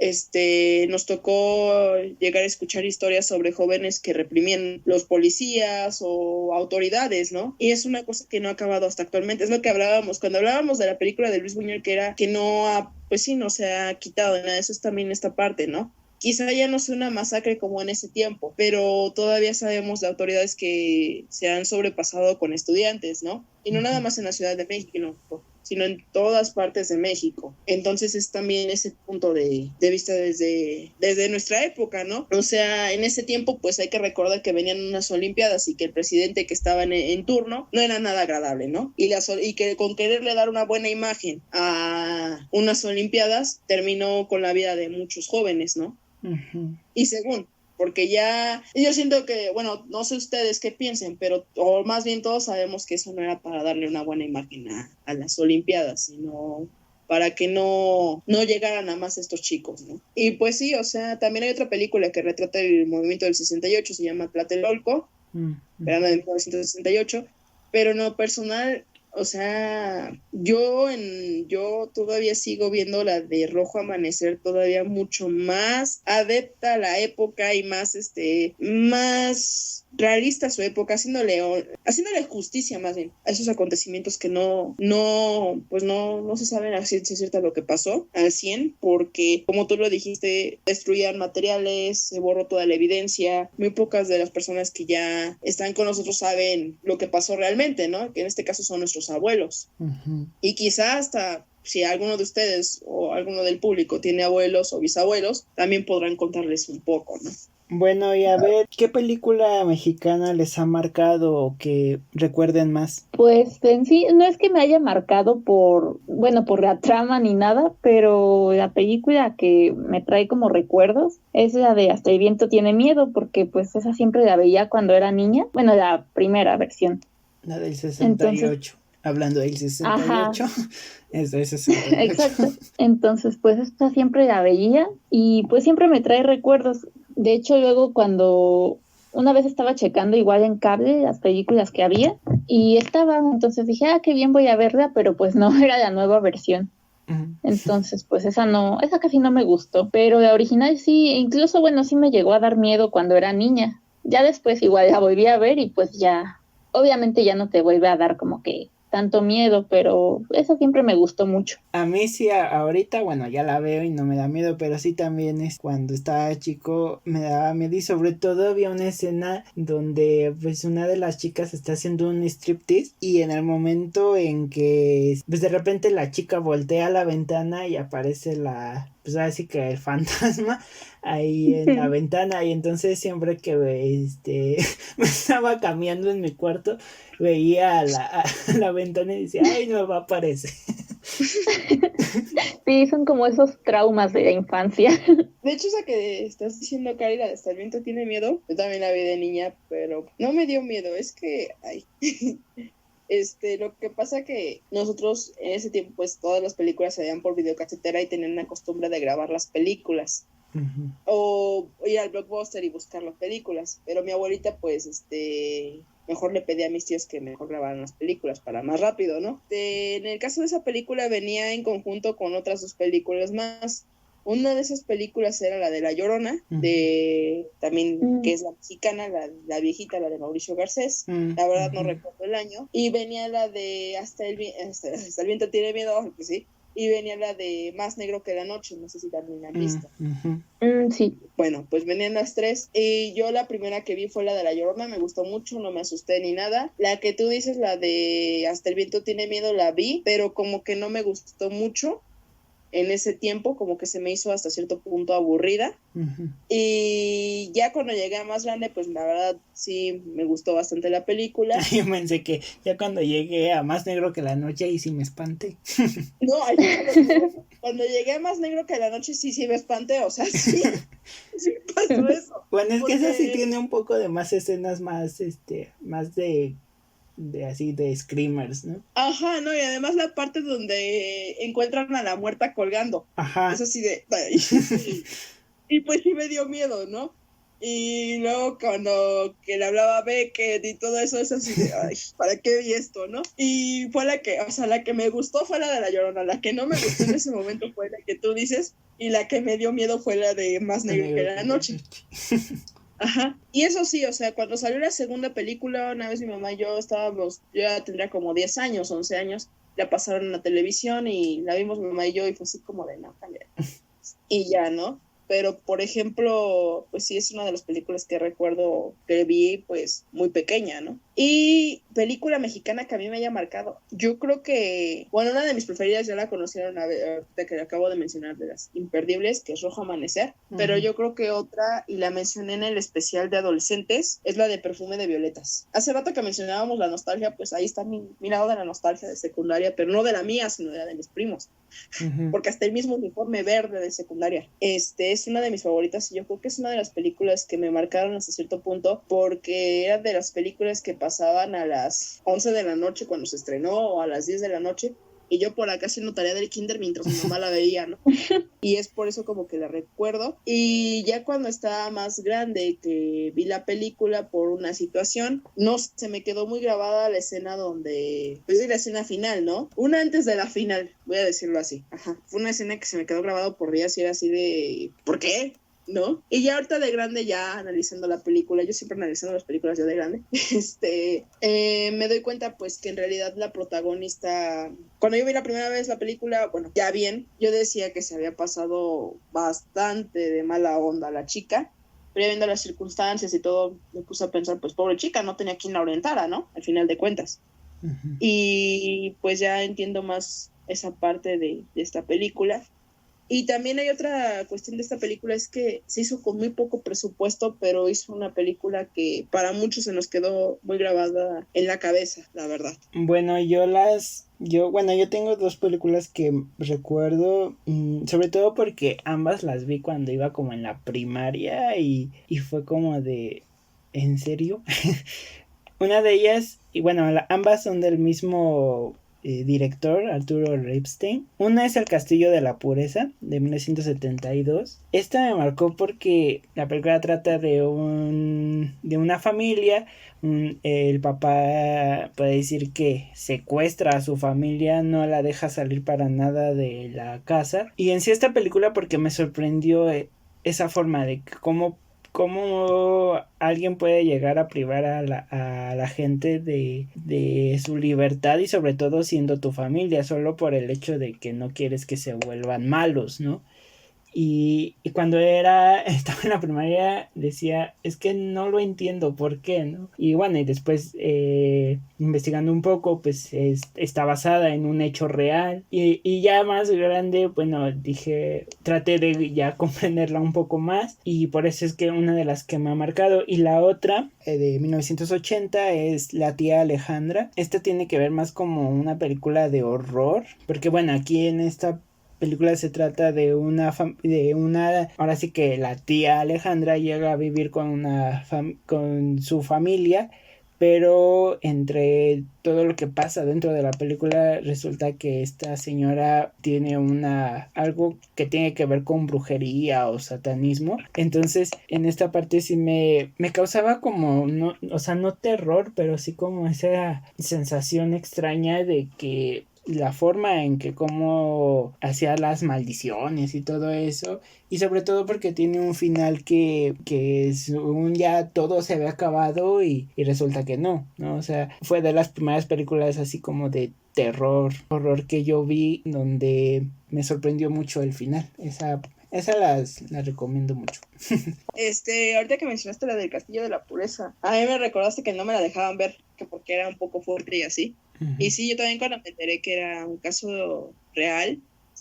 Speaker 3: nos tocó llegar a escuchar historias sobre jóvenes que reprimían los policías o autoridades, ¿no? Y es una cosa que no ha acabado hasta actualmente. Es lo que hablábamos cuando hablábamos de la película de Luis Buñuel, que era que no ha, pues sí, no se ha quitado de nada. Eso es también esta parte, ¿no? Quizá ya no sea una masacre como en ese tiempo, pero todavía sabemos de autoridades que se han sobrepasado con estudiantes, ¿no? Y no nada más en la Ciudad de México, sino en todas partes de México. Entonces es también ese punto de vista desde nuestra época, ¿no? O sea, en ese tiempo pues hay que recordar que venían unas Olimpiadas y que el presidente que estaba en turno no era nada agradable, ¿no? Y que con quererle dar una buena imagen a unas Olimpiadas terminó con la vida de muchos jóvenes, ¿no? Uh-huh. Y según, porque ya, yo siento que, bueno, no sé ustedes qué piensen, pero, o más bien todos sabemos que eso no era para darle una buena imagen a las Olimpiadas, sino para que no llegaran a más estos chicos, ¿no? Y pues sí, o sea, también hay otra película que retrata el movimiento del 68, se llama Tlatelolco, era de 1968, pero en lo personal, o sea, yo todavía sigo viendo la de Rojo Amanecer todavía mucho más adepta a la época y más más realista a su época, haciéndole justicia más bien a esos acontecimientos que no se saben a ciencia cierta lo que pasó al 100, porque como tú lo dijiste, destruían materiales, se borró toda la evidencia, muy pocas de las personas que ya están con nosotros saben lo que pasó realmente, ¿no? Que en este caso son nuestros abuelos. Uh-huh. Y quizá hasta si alguno de ustedes o alguno del público tiene abuelos o bisabuelos, también podrán contarles un poco, ¿no?
Speaker 1: Bueno, y a ver, ¿qué película mexicana les ha marcado o que recuerden más?
Speaker 2: Pues en sí, no es que me haya marcado por la trama ni nada, pero la película que me trae como recuerdos es la de Hasta el viento tiene miedo, porque pues esa siempre la veía cuando era niña, bueno, la primera versión.
Speaker 1: La del 68. Entonces, hablando del 68, es del 68.
Speaker 2: Exacto. Entonces, pues esta siempre la veía y pues siempre me trae recuerdos. De hecho, luego cuando una vez estaba checando igual en cable las películas que había y entonces dije, qué bien, voy a verla, pero pues no, era la nueva versión. Uh-huh. Entonces, pues esa casi no me gustó, pero la original sí, incluso sí me llegó a dar miedo cuando era niña. Ya después igual la volví a ver y pues ya, obviamente ya no te vuelve a dar como que tanto miedo, pero eso siempre me gustó mucho.
Speaker 1: A mí sí, ahorita, ya la veo y no me da miedo, pero sí también cuando estaba chico me daba miedo, y sobre todo había una escena donde pues una de las chicas está haciendo un striptease y en el momento en que pues de repente la chica voltea a la ventana y aparece pues así que el fantasma ahí en la ventana, y entonces siempre que me estaba cambiando en mi cuarto veía a la ventana y decía, ay, no va a aparecer.
Speaker 2: Sí, son como esos traumas de la infancia.
Speaker 3: De hecho, esa que estás diciendo, Cari, la de Hasta el viento tiene miedo, yo también la vi de niña, pero no me dio miedo, es que lo que pasa que nosotros en ese tiempo pues todas las películas se veían por videocasetera y tenían la costumbre de grabar las películas. Uh-huh. O ir al Blockbuster y buscar las películas, pero mi abuelita pues mejor le pedí a mis tíos que mejor grabaran las películas para más rápido, ¿no? En el caso de esa película venía en conjunto con otras 2 películas más. Una de esas películas era la de La Llorona, también que es la mexicana, la viejita, la de Mauricio Garcés, la verdad no recuerdo el año, y venía la de Hasta el viento tiene miedo, pues sí, y venía la de Más negro que la noche, no sé si también la han visto.
Speaker 2: Sí.
Speaker 3: Bueno, pues venían las 3, y yo la primera que vi fue la de La Llorona, me gustó mucho, no me asusté ni nada. La que tú dices, la de Hasta el viento tiene miedo, la vi, pero como que no me gustó mucho. en ese tiempo, como que se me hizo hasta cierto punto aburrida.
Speaker 1: Ujú.
Speaker 3: Y ya cuando llegué a más grande, pues la verdad sí me gustó bastante la película.
Speaker 1: Yo pensé que ya cuando llegué a Más Negro que la Noche ahí sí me espanté.
Speaker 3: No, cuando llegué a Más Negro que la Noche sí me espanté, o sea, sí pasó eso.
Speaker 1: Bueno, es que esa sí
Speaker 3: Porque,
Speaker 1: tiene un poco de más escenas más, más de así de screamers, ¿no?
Speaker 3: ajá, no, y además la parte donde encuentran a la muerta colgando, es
Speaker 1: Ajá.
Speaker 3: así de, ay. Y pues sí me dio miedo, ¿no? Y luego cuando que le hablaba a Beckett y todo eso, es así de, ay, ¿para qué vi esto, no? Y fue la que, o sea, la que me gustó fue la de La Llorona, la que no me gustó en ese momento fue la que tú dices, y la que me dio miedo fue la de Más Negro que la Noche. Ajá. Y eso sí, o sea, cuando salió la segunda película, una vez mi mamá y yo estábamos, yo ya tendría como 10 años, 11 años, la pasaron en la televisión y la vimos mi mamá y yo y fue así como de, no, cambia. Y ya, ¿no? Pero, por ejemplo, pues sí es una de las películas que recuerdo que vi, pues, muy pequeña, ¿no? Y película mexicana que a mí me haya marcado. Yo creo que, bueno, una de mis preferidas ya la conocieron ahorita que acabo de mencionar, de las imperdibles, que es Rojo Amanecer, pero yo creo que otra, y la mencioné en el especial de adolescentes, es la de Perfume de Violetas. Hace rato que mencionábamos la nostalgia, pues ahí está mi lado de la nostalgia de secundaria, pero no de la mía, sino de la de mis primos.
Speaker 1: Uh-huh.
Speaker 3: Porque hasta el mismo uniforme verde de secundaria es una de mis favoritas y yo creo que es una de las películas que me marcaron hasta cierto punto porque era de las películas que pasaban a las 11 de la noche cuando se estrenó o a las 10 de la noche y yo por acá haciendo tarea del kinder mientras mi mamá la veía, ¿no? Y es por eso como que la recuerdo. Y ya cuando estaba más grande que vi la película por una situación, no se me quedó muy grabada la escena donde, pues la escena final, ¿no? Una antes de la final, voy a decirlo así. Ajá. Fue una escena que se me quedó grabado por días y era así de, ¿por qué? ¿No? Y ya ahorita de grande, ya analizando la película, yo siempre analizando las películas ya de grande, me doy cuenta pues que en realidad la protagonista, cuando yo vi la primera vez la película, bueno, ya bien, yo decía que se había pasado bastante de mala onda a la chica, pero ya viendo las circunstancias y todo, me puse a pensar, pues pobre chica, no tenía quien la orientara, ¿no? Al final de cuentas.
Speaker 1: Uh-huh.
Speaker 3: Y pues ya entiendo más esa parte de esta película. Y también hay otra cuestión de esta película, es que se hizo con muy poco presupuesto, pero hizo una película que para muchos se nos quedó muy grabada en la cabeza, la verdad.
Speaker 1: Bueno, yo tengo dos películas que recuerdo, sobre todo porque ambas las vi cuando iba como en la primaria y fue como de, ¿en serio? Una de ellas, y bueno, ambas son del mismo director, Arturo Ripstein. Una es El Castillo de la Pureza, de 1972. Esta me marcó porque la película trata de una familia. El papá puede decir que secuestra a su familia, no la deja salir para nada de la casa. Y en sí esta película porque me sorprendió esa forma de cómo alguien puede llegar a privar a la gente de su libertad y sobre todo siendo tu familia, solo por el hecho de que no quieres que se vuelvan malos, ¿no? Y cuando estaba en la primaria decía, es que no lo entiendo, ¿por qué? ¿No? Y bueno, y después investigando un poco, pues está basada en un hecho real. Y ya más grande, bueno, traté de ya comprenderla un poco más. Y por eso es que una de las que me ha marcado. Y la otra, de 1980, es La tía Alejandra. Esta tiene que ver más como una película de horror. Porque bueno, aquí en esta película se trata de ahora sí que la tía Alejandra llega a vivir con con su familia, pero entre todo lo que pasa dentro de la película resulta que esta señora tiene algo que tiene que ver con brujería o satanismo. Entonces en esta parte sí me causaba como no, o sea, no terror, pero sí como esa sensación extraña de que la forma en que cómo hacía las maldiciones y todo eso, y sobre todo porque tiene un final que según ya todo se había acabado y resulta que no, o sea, fue de las primeras películas así como de horror que yo vi donde me sorprendió mucho el final. Esa las recomiendo mucho.
Speaker 3: Ahorita que mencionaste la del Castillo de la Pureza, a mí me recordaste que no me la dejaban ver, que porque era un poco fuerte y así. Uh-huh. Y sí, yo también cuando me enteré que era un caso real,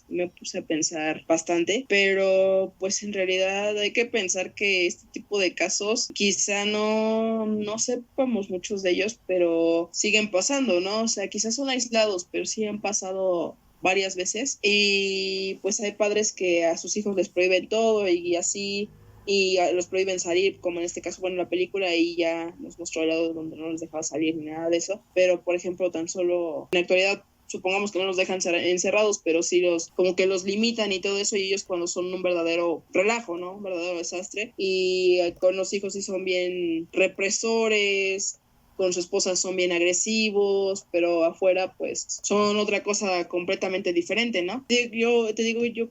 Speaker 3: me puse a pensar bastante, pero pues en realidad hay que pensar que este tipo de casos quizá no sepamos muchos de ellos, pero siguen pasando, ¿no? O sea, quizás son aislados, pero sí han pasado varias veces y pues hay padres que a sus hijos les prohíben todo y así y los prohíben salir, como en este caso, bueno, la película ahí ya nos mostró el lado donde no les dejaba salir ni nada de eso, pero por ejemplo tan solo en la actualidad supongamos que no los dejan encerrados, pero sí como que los limitan y todo eso, y ellos cuando son un verdadero relajo, ¿no? Un verdadero desastre, y con los hijos sí son bien represores, con su esposa son bien agresivos, pero afuera pues son otra cosa completamente diferente, ¿no? Yo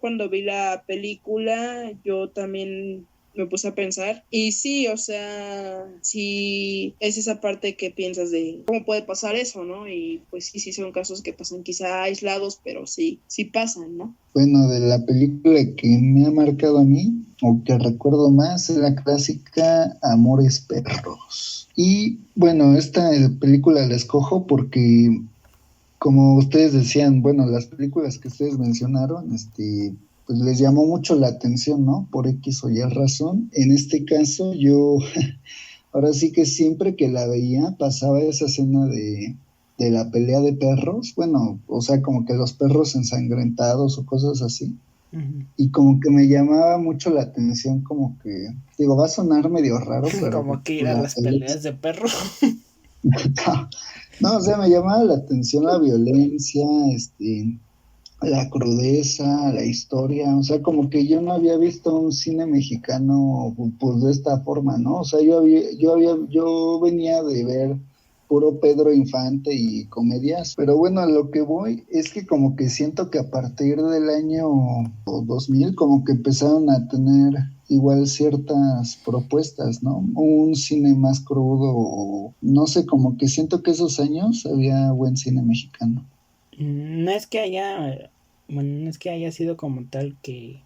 Speaker 3: cuando vi la película, yo también me puse a pensar y sí, o sea, sí es esa parte que piensas de cómo puede pasar eso, ¿no? Y pues sí son casos que pasan quizá aislados, pero sí pasan, ¿no?
Speaker 4: Bueno, de la película que me ha marcado a mí, o que recuerdo más, es la clásica Amores Perros. Y bueno, esta película la escojo porque, como ustedes decían, bueno, las películas que ustedes mencionaron, pues les llamó mucho la atención, ¿no? Por X o Y razón. En este caso, yo, ahora sí que siempre que la veía, pasaba esa escena de la pelea de perros, bueno, o sea, como que los perros ensangrentados o cosas así.
Speaker 1: Uh-huh.
Speaker 4: Y como que me llamaba mucho la atención, como que, digo, va a sonar medio raro, pero
Speaker 1: Como que ir a las peleas de perro.
Speaker 4: no, o sea, me llamaba la atención la violencia, la crudeza, la historia, o sea, como que yo no había visto un cine mexicano pues de esta forma, ¿no? O sea, yo venía de ver puro Pedro Infante y comedias, pero bueno, a lo que voy es que como que siento que a partir del año 2000 como que empezaron a tener igual ciertas propuestas, ¿no? Un cine más crudo, o no sé, como que siento que esos años había buen cine mexicano.
Speaker 1: No es que haya sido como tal que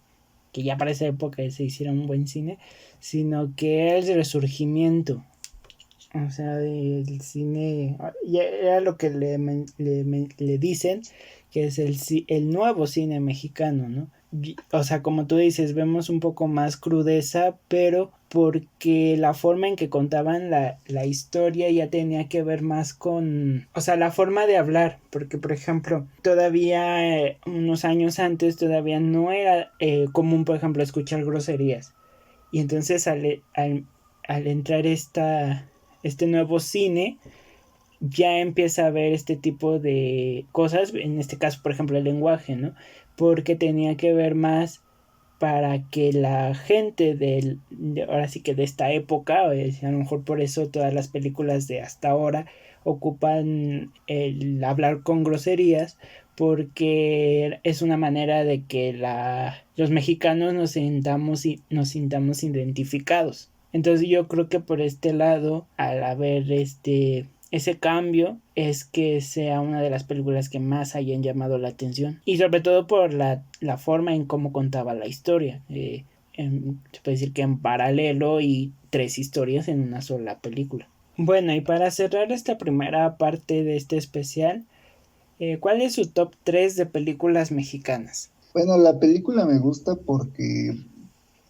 Speaker 1: ya para esa época se hiciera un buen cine, sino que era el resurgimiento, o sea, del cine, ya era lo que le dicen que es el nuevo cine mexicano, ¿no? O sea, como tú dices, vemos un poco más crudeza, pero porque la forma en que contaban la historia ya tenía que ver más con, o sea, la forma de hablar, porque por ejemplo, todavía unos años antes todavía no era común, por ejemplo, escuchar groserías, y entonces al entrar este nuevo cine, ya empieza a ver este tipo de cosas, en este caso por ejemplo el lenguaje, ¿no? Porque tenía que ver más para que la gente ahora sí que de esta época, a lo mejor por eso todas las películas de hasta ahora ocupan el hablar con groserías, porque es una manera de que los mexicanos nos sintamos identificados. Entonces yo creo que por este lado, al haber ese cambio, es que sea una de las películas que más hayan llamado la atención, y sobre todo por la forma en cómo contaba la historia. Se puede decir que en paralelo, y 3 historias en una sola película. Bueno, y para cerrar esta primera parte de este especial, ¿cuál es su top 3 de películas mexicanas?
Speaker 4: Bueno, la película me gusta porque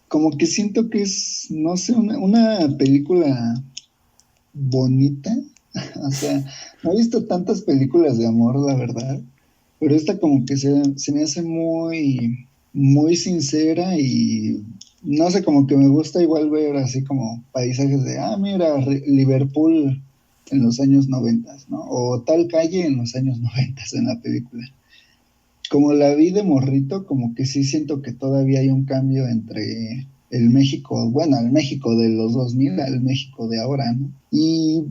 Speaker 4: como que siento que es, no sé, una película bonita. O sea, no he visto tantas películas de amor, la verdad, pero esta como que se me hace muy, muy sincera, y no sé, como que me gusta igual ver así como paisajes de, mira, Liverpool en los años 90, ¿no? O tal calle en los años 90 en la película. Como la vi de morrito, como que sí siento que todavía hay un cambio entre el México, bueno, el México de los 2000 al México de ahora, ¿no? Y,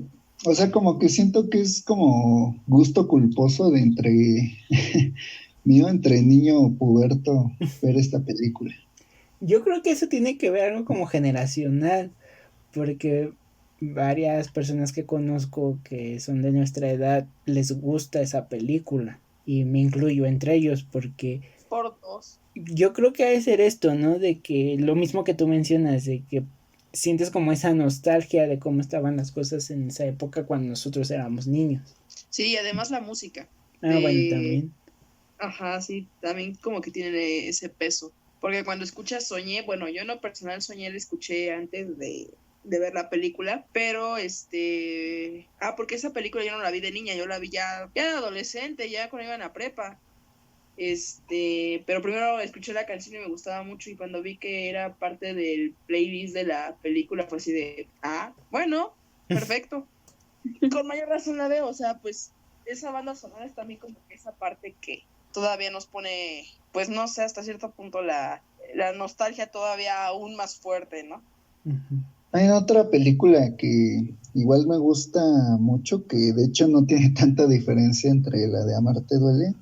Speaker 4: o sea, como que siento que es como gusto culposo de mío, entre niño puberto, ver esta película.
Speaker 1: Yo creo que eso tiene que ver algo como generacional, porque varias personas que conozco que son de nuestra edad les gusta esa película, y me incluyo entre ellos, porque
Speaker 3: por 2.
Speaker 1: Yo creo que ha de ser esto, ¿no? De que lo mismo que tú mencionas, de que sientes como esa nostalgia de cómo estaban las cosas en esa época cuando nosotros éramos niños.
Speaker 3: Sí, además la música.
Speaker 1: Bueno, también.
Speaker 3: Ajá, sí, también como que tiene ese peso. Porque cuando escuchas Soñé, bueno, yo en lo personal Soñé la escuché antes de ver la película, pero porque esa película yo no la vi de niña, yo la vi ya de adolescente, ya cuando iba en la prepa. Pero primero escuché la canción y me gustaba mucho y cuando vi que era parte del playlist de la película fue así de, bueno, perfecto. Con mayor razón la veo, o sea, pues esa banda sonora es también como que esa parte que todavía nos pone, pues no sé, hasta cierto punto la nostalgia todavía aún más fuerte, ¿no?
Speaker 4: Ujú. Hay otra película que igual me gusta mucho, que de hecho no tiene tanta diferencia entre la de Amarte duele,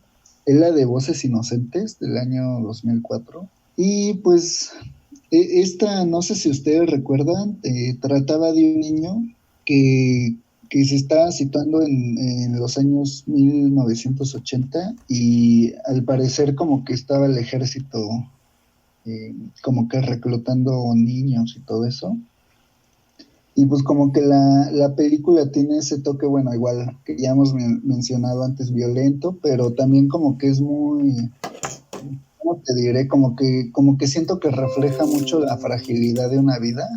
Speaker 4: es la de Voces Inocentes del año 2004. Y pues esta, no sé si ustedes recuerdan, trataba de un niño que, que se estaba situando en los años 1980 y al parecer como que estaba el ejército como que reclutando niños y todo eso. Y pues como que la película tiene ese toque, bueno, igual que ya hemos mencionado antes, violento, pero también como que es muy, ¿cómo te diré? Como que siento que refleja mucho la fragilidad de una vida,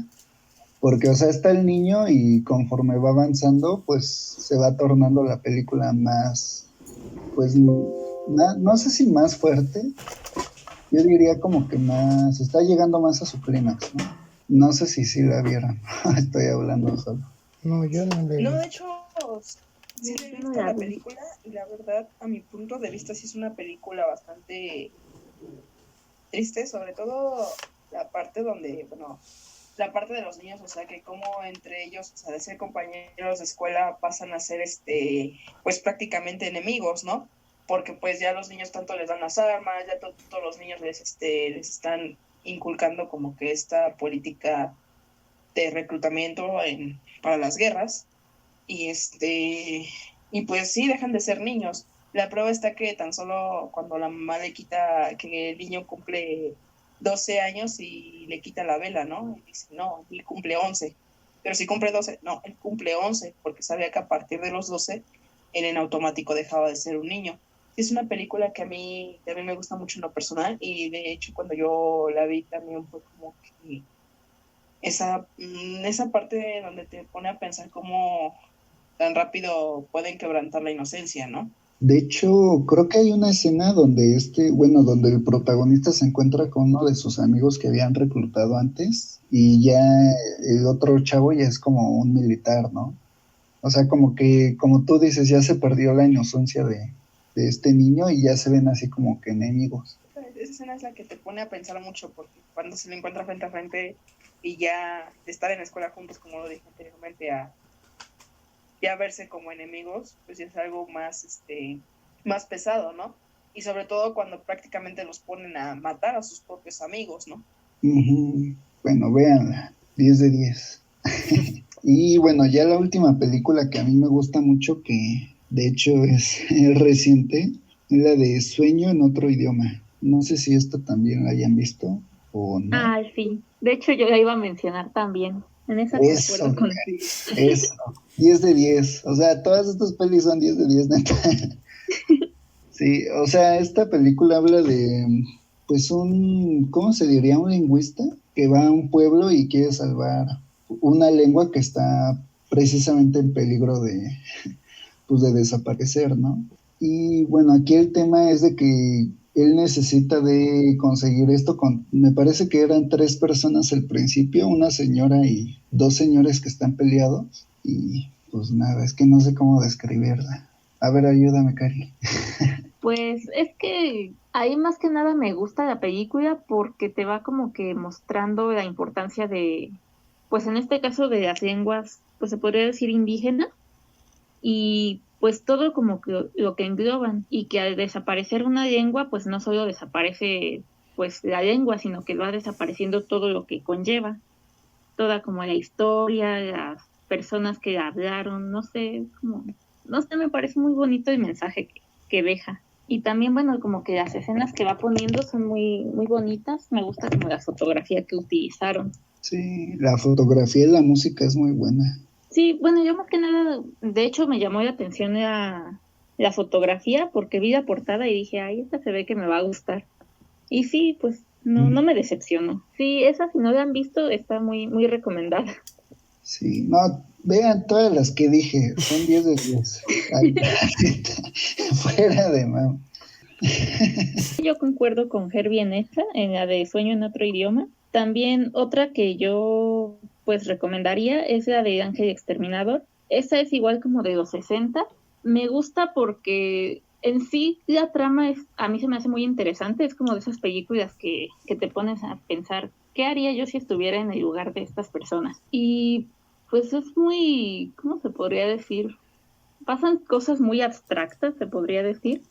Speaker 4: porque, o sea, está el niño y conforme va avanzando, pues se va tornando la película más, pues, no sé si más fuerte, yo diría como que más, está llegando más a su clímax, ¿no? No sé si sí la vieron, estoy hablando solo.
Speaker 1: No, yo no le
Speaker 3: No,
Speaker 1: vi.
Speaker 3: de hecho, sí he
Speaker 2: Yo no
Speaker 3: visto
Speaker 2: la
Speaker 3: la
Speaker 2: vi.
Speaker 3: película y la verdad, a mi punto de vista, sí es una película bastante triste, sobre todo la parte donde, bueno, la parte de los niños, o sea, que como entre ellos, o sea, de ser compañeros de escuela pasan a ser, pues prácticamente enemigos, ¿no? Porque pues ya los niños tanto les dan las armas, ya todos los niños les están inculcando como que esta política de reclutamiento para las guerras y y pues sí, dejan de ser niños. La prueba está que tan solo cuando la mamá le quita, que el niño cumple 12 años y le quita la vela, ¿no? Y dice, no, él cumple 11. Pero si cumple 12 no, él cumple 11 porque sabía que a partir de los 12 él en automático dejaba de ser un niño. Es una película que a mí también me gusta mucho en lo personal y de hecho cuando yo la vi también fue como que esa parte donde te pone a pensar cómo tan rápido pueden quebrantar la inocencia, ¿no?
Speaker 4: De hecho, creo que hay una escena donde bueno, donde el protagonista se encuentra con uno de sus amigos que habían reclutado antes y ya el otro chavo ya es como un militar, ¿no? O sea, como que, como tú dices, ya se perdió la inocencia de este niño y ya se ven así como que enemigos.
Speaker 3: Esa escena es la que te pone a pensar mucho, porque cuando se le encuentra frente a frente y ya de estar en la escuela juntos, como lo dije anteriormente, a ya verse como enemigos, pues ya es algo más pesado, ¿no? Y sobre todo cuando prácticamente los ponen a matar a sus propios amigos, ¿no?
Speaker 4: Ujú. Bueno, véanla, 10 de 10. Y bueno, ya la última película que a mí me gusta mucho, que de hecho es reciente, es la de Sueño en otro idioma. No sé si esta también la hayan visto o no.
Speaker 2: Ah, sí. De hecho, yo la iba a mencionar también. En esa concuerdo
Speaker 4: Eso,
Speaker 2: contigo.
Speaker 4: eso, 10 de 10. O sea, todas estas pelis son 10 de 10, neta. Sí, o sea, esta película habla de, pues, ¿cómo se diría? Un lingüista que va a un pueblo y quiere salvar una lengua que está precisamente en peligro pues, de desaparecer, ¿no? Y bueno, aquí el tema es de que él necesita de conseguir esto me parece que eran 3 personas al principio, una señora y 2 señores que están peleados. Y pues nada, es que no sé cómo describirla. A ver, ayúdame, Cari.
Speaker 2: Pues es que ahí más que nada me gusta la película porque te va como que mostrando la importancia de, pues en este caso de las lenguas, pues se podría decir indígenas y pues todo como que lo que engloban y que al desaparecer una lengua pues no solo desaparece pues la lengua sino que va desapareciendo todo lo que conlleva, toda como la historia, las personas que la hablaron, no sé, como, no sé, me parece muy bonito el mensaje que deja. Y también, bueno, como que las escenas que va poniendo son muy, muy bonitas. Me gusta como la fotografía que utilizaron.
Speaker 4: Sí, la fotografía y la música es muy buena.
Speaker 2: Sí, bueno, yo más que nada, de hecho me llamó la atención la fotografía porque vi la portada y dije, ay, esta se ve que me va a gustar. Y sí, pues no me decepcionó. Sí, esa si no la han visto está muy, muy recomendada.
Speaker 4: Sí, no, vean todas las que dije, son 10 de 10. Ay, fuera de mamo.
Speaker 2: Yo concuerdo con Herbie en esta, en la de Sueño en otro idioma. También otra que yo pues recomendaría es la de Ángel Exterminador. Esa es igual como de los 60. Me gusta porque en sí la trama a mí se me hace muy interesante. Es como de esas películas que te pones a pensar, ¿qué haría yo si estuviera en el lugar de estas personas? Y pues es muy, ¿cómo se podría decir? Pasan cosas muy abstractas, se podría decir.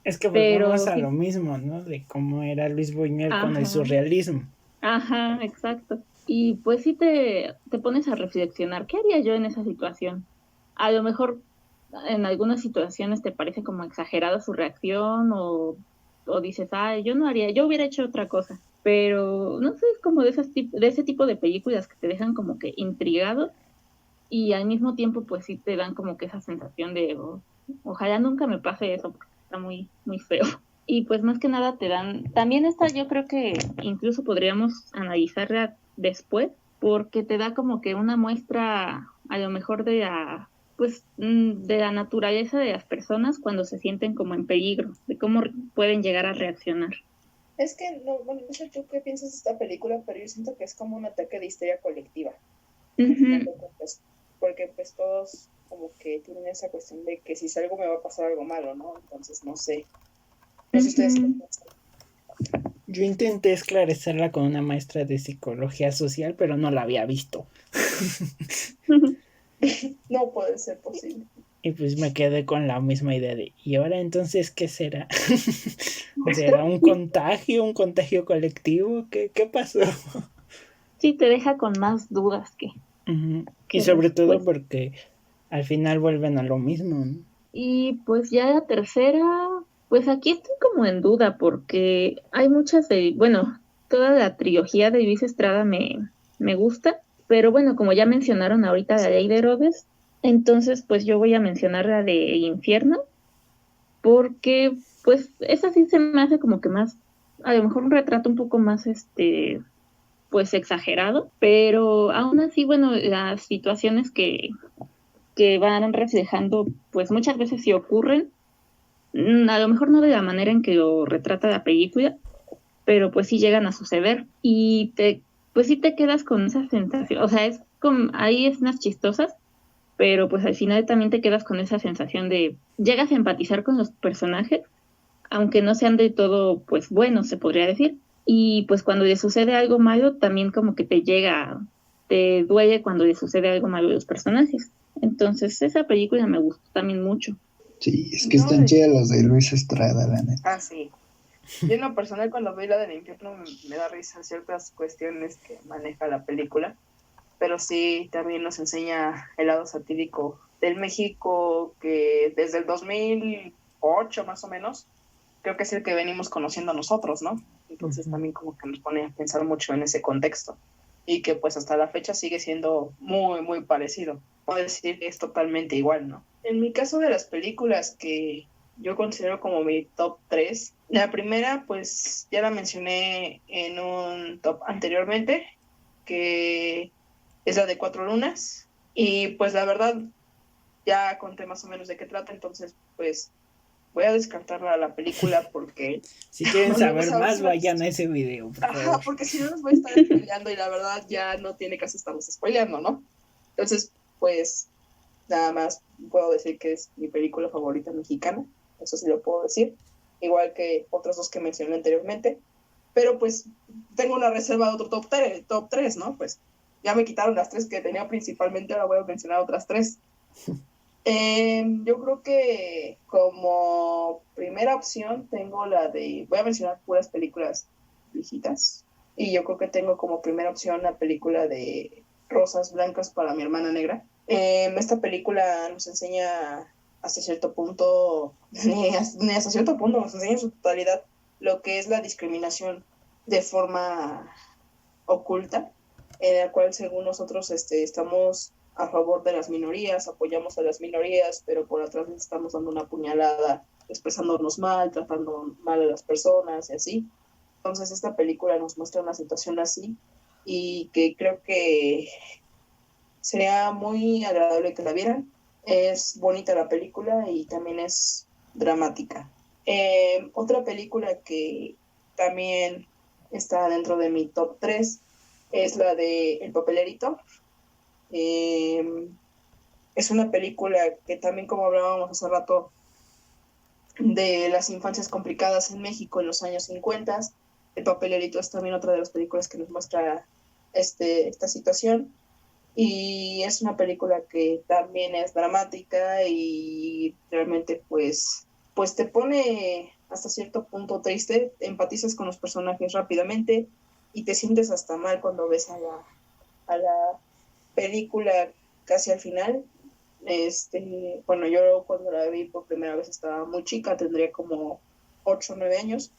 Speaker 1: Es que
Speaker 2: Pero
Speaker 1: volvemos a
Speaker 2: sí,
Speaker 1: lo mismo, ¿no? De cómo era Luis Buñuel con el
Speaker 2: ajá.
Speaker 1: surrealismo.
Speaker 2: Ajá, exacto. Y pues sí te pones a reflexionar, ¿qué haría yo en esa situación? A lo mejor en algunas situaciones te parece como exagerada su reacción o dices, ay, yo no haría, yo hubiera hecho otra cosa. Pero no sé, es como de ese tipo de películas que te dejan como que intrigado y al mismo tiempo pues sí te dan como que esa sensación de, ojalá nunca me pase eso porque está muy, muy feo. Y pues más que nada te dan, también esta yo creo que incluso podríamos analizarla después, porque te da como que una muestra a lo mejor de pues de la naturaleza de las personas cuando se sienten como en peligro, de cómo pueden llegar a reaccionar.
Speaker 3: Es que, no, bueno, no sé tú qué piensas de esta película, pero yo siento que es como un ataque de histeria colectiva, al final
Speaker 2: Ujú.
Speaker 3: de cuentas, porque pues todos como que tienen esa cuestión de que si salgo me va a pasar algo malo, ¿no? Entonces, no sé ustedes qué
Speaker 2: Ujú.
Speaker 3: piensan.
Speaker 1: Yo intenté esclarecerla con una maestra de psicología social, pero no la había visto.
Speaker 3: No puede ser posible.
Speaker 1: Y pues me quedé con la misma idea de, ¿y ahora entonces qué será? ¿Será un contagio colectivo? ¿Qué pasó?
Speaker 2: Sí, te deja con más dudas
Speaker 1: Uh-huh. Y
Speaker 2: que
Speaker 1: sobre todo
Speaker 2: respuestas.
Speaker 1: porque al final vuelven a lo mismo, ¿no?
Speaker 2: Y pues ya la tercera, pues aquí estoy como en duda porque hay muchas bueno, toda la trilogía de Luis Estrada me gusta, pero bueno, como ya mencionaron ahorita la Ley de Herodes, entonces pues yo voy a mencionar la de Infierno porque pues esa sí se me hace como que más, a lo mejor un retrato un poco más pues exagerado, pero aún así, bueno, las situaciones que van reflejando, pues muchas veces sí ocurren, a lo mejor no de la manera en que lo retrata la película, pero pues sí llegan a suceder y pues sí te quedas con esa sensación, o sea, hay escenas chistosas, pero pues al final también te quedas con esa sensación de, llegas a empatizar con los personajes, aunque no sean de todo, pues buenos, se podría decir, y pues cuando le sucede algo malo, también como que te duele cuando le sucede algo malo a los personajes. Entonces, esa película me gustó también mucho.
Speaker 4: Sí, es que
Speaker 3: No,
Speaker 4: están chidas las de Luis Estrada, la neta.
Speaker 3: sí. Yo en lo personal cuando vi la del infierno me da risa ciertas cuestiones que maneja la película, pero sí también nos enseña el lado satírico del México que desde el 2008 más o menos, creo que es el que venimos conociendo nosotros, ¿no? Entonces
Speaker 1: Uh-huh.
Speaker 3: también como que nos pone a pensar mucho en ese contexto y que pues hasta la fecha sigue siendo muy, muy parecido. Puedo decir que es totalmente igual, ¿no? En mi caso de las películas que yo considero como mi top 3, la primera pues ya la mencioné en un top anteriormente, que es la de Cuatro Lunas, y pues la verdad ya conté más o menos de qué trata, entonces pues voy a descartarla la película porque
Speaker 1: Si quieren
Speaker 3: luego
Speaker 1: saber más,
Speaker 3: si me...
Speaker 1: vayan a ese video, por
Speaker 3: Ajá,
Speaker 1: favor.
Speaker 3: porque si no nos voy a estar spoileando y la verdad ya no tiene caso estarnos spoileando, ¿no? Entonces, pues nada más puedo decir que es mi película favorita mexicana, eso sí lo puedo decir, igual que otras dos que mencioné anteriormente, pero pues tengo una reserva de otro top 3, ¿no? Pues ya me quitaron las tres que tenía principalmente, ahora voy a mencionar otras tres. Yo creo que como primera opción tengo voy a mencionar puras películas viejitas, y yo creo que tengo como primera opción la película de Rosas Blancas para mi hermana negra. Esta película nos enseña hasta cierto punto, ni hasta cierto punto, nos enseña en su totalidad lo que es la discriminación de forma oculta, en la cual según nosotros estamos a favor de las minorías, apoyamos a las minorías, pero por atrás les estamos dando una puñalada, expresándonos mal, tratando mal a las personas y así. Entonces esta película nos muestra una situación así y que creo que sería muy agradable que la vieran. Es bonita la película y también es dramática. Otra película que también está dentro de mi top 3 es la de El Papelerito. Es una película que también, como hablábamos hace rato, de las infancias complicadas en México en los años 50. El Papelerito es también otra de las películas que nos muestra esta situación. Y es una película que también es dramática y realmente pues te pone hasta cierto punto triste, empatizas con los personajes rápidamente y te sientes hasta mal cuando ves a la película casi al final. Bueno, yo cuando la vi por primera vez estaba muy chica, tendría como 8 o 9 años,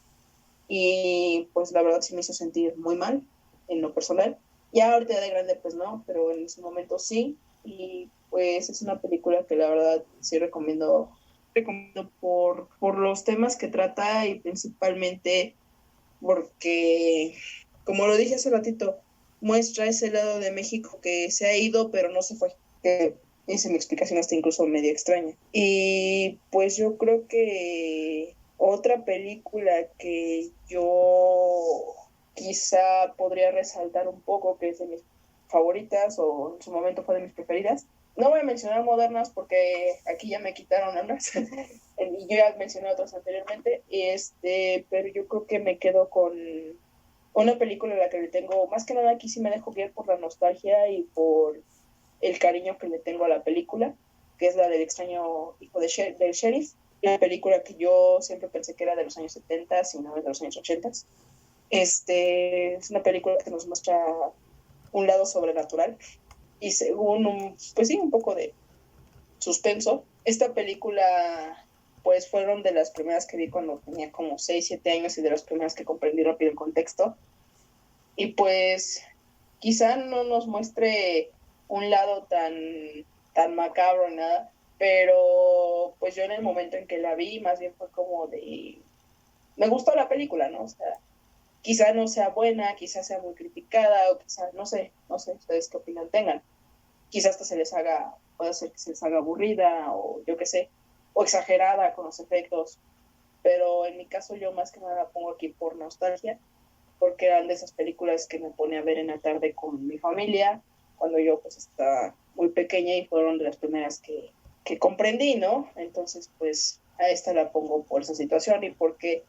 Speaker 3: y pues la verdad sí me hizo sentir muy mal en lo personal. Ya ahorita de grande pues no, pero en ese momento sí, y pues es una película que la verdad sí recomiendo por los temas que trata y principalmente porque, como lo dije hace ratito, muestra ese lado de México que se ha ido pero no se fue, que hice mi explicación hasta incluso medio extraña. Y pues yo creo que otra película que yo quizá podría resaltar un poco, que es de mis favoritas o en su momento fue de mis preferidas. No voy a mencionar modernas porque aquí ya me quitaron ambas y yo ya mencioné otras anteriormente, pero yo creo que me quedo con una película a la que le tengo, más que nada aquí sí me dejo guiar por la nostalgia y por el cariño que le tengo a la película, que es la del extraño hijo del sheriff, una película que yo siempre pensé que era de los años 70 y una vez de los años 80. Es una película que nos muestra un lado sobrenatural y según pues sí, un poco de suspenso. Esta película pues fueron de las primeras que vi cuando tenía como 6 7 años y de las primeras que comprendí rápido el contexto. Y pues quizá no nos muestre un lado tan macabro ni nada, pero pues yo en el momento en que la vi más bien fue como de... Me gustó la película, ¿no? O sea, quizá no sea buena, quizá sea muy criticada, o quizá, no sé ustedes qué opinión tengan. Quizá hasta puede ser que se les haga aburrida, o yo qué sé, o exagerada con los efectos, pero en mi caso yo más que nada la pongo aquí por nostalgia, porque eran de esas películas que me pone a ver en la tarde con mi familia, cuando yo pues estaba muy pequeña y fueron de las primeras que comprendí, ¿no? Entonces pues a esta la pongo por esa situación y porque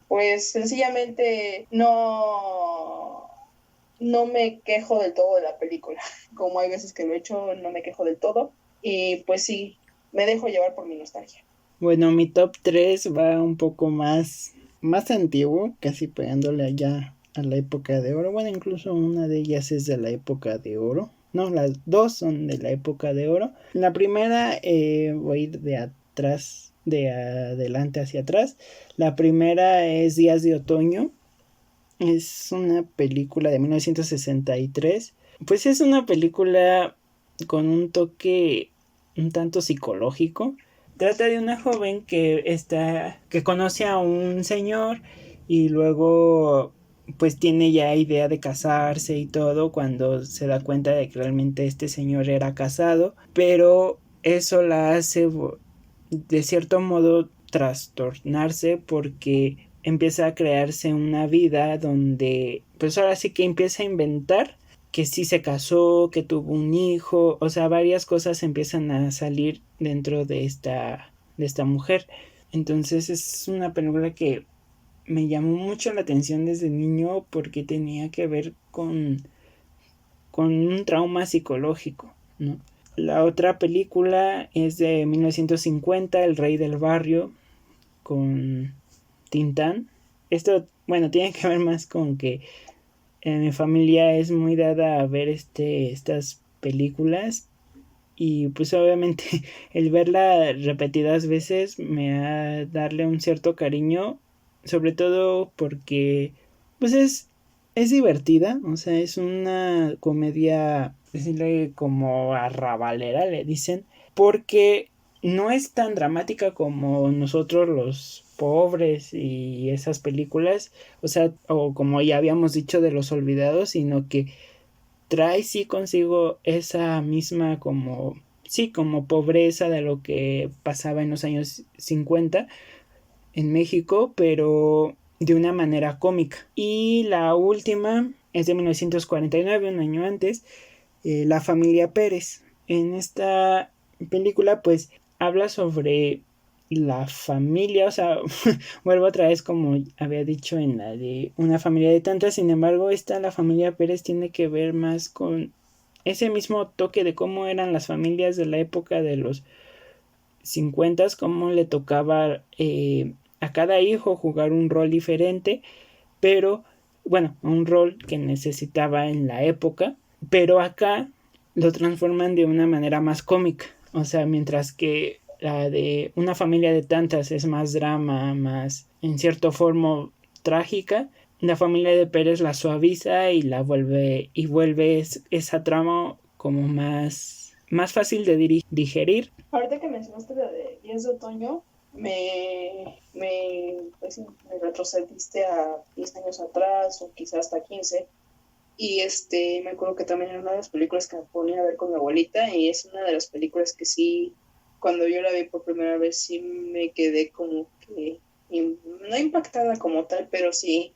Speaker 3: pues sencillamente no me quejo del todo de la película. Como hay veces que lo he hecho, no me quejo del todo. Y pues sí, me dejo llevar por mi nostalgia.
Speaker 1: Bueno, mi top 3 va un poco más antiguo, casi pegándole allá a la época de oro. Bueno, incluso una de ellas es de la época de oro. No, las dos son de la época de oro. La primera, voy a ir de atrás, de adelante hacia atrás. La primera es Días de Otoño. Es una película de 1963. Pues es una película con un toque un tanto psicológico. Trata de una joven que conoce a un señor y luego pues tiene ya idea de casarse y todo cuando se da cuenta de que realmente este señor era casado, pero eso la hace de cierto modo trastornarse porque empieza a crearse una vida donde pues ahora sí que empieza a inventar que sí se casó, que tuvo un hijo, o sea, varias cosas empiezan a salir dentro de esta mujer. Entonces es una película que me llamó mucho la atención desde niño porque tenía que ver con un trauma psicológico, ¿no? La otra película es de 1950, El Rey del Barrio, con Tintán. Esto, bueno, tiene que ver más con que mi familia es muy dada a ver estas películas y pues obviamente el verla repetidas veces me ha darle un cierto cariño, sobre todo porque pues es divertida, o sea, es una comedia decirle como arrabalera, le dicen, porque no es tan dramática como nosotros los pobres y esas películas, o sea, o como ya habíamos dicho de Los Olvidados, sino que trae sí consigo esa misma como, sí, como pobreza de lo que pasaba en los años 50 en México, pero de una manera cómica. Y la última es de 1949, un año antes, La familia Pérez. En esta película pues habla sobre la familia, o sea, vuelvo otra vez como había dicho en la de Una familia de tantas, sin embargo esta La familia Pérez tiene que ver más con ese mismo toque de cómo eran las familias de la época de los 50, cómo le tocaba a cada hijo jugar un rol diferente, pero bueno, un rol que necesitaba en la época, pero acá lo transforman de una manera más cómica, o sea, mientras que la de Una familia de tantas es más drama, más en cierta forma trágica, la familia de Pérez la suaviza y la vuelve esa trama como más fácil de digerir.
Speaker 3: Ahorita que mencionaste la de 10 de otoño, pues, me retrocediste a 10 años atrás o quizás hasta 15. Y me acuerdo que también era una de las películas que me ponía a ver con mi abuelita y es una de las películas que sí, cuando yo la vi por primera vez, sí me quedé como que, no impactada como tal, pero sí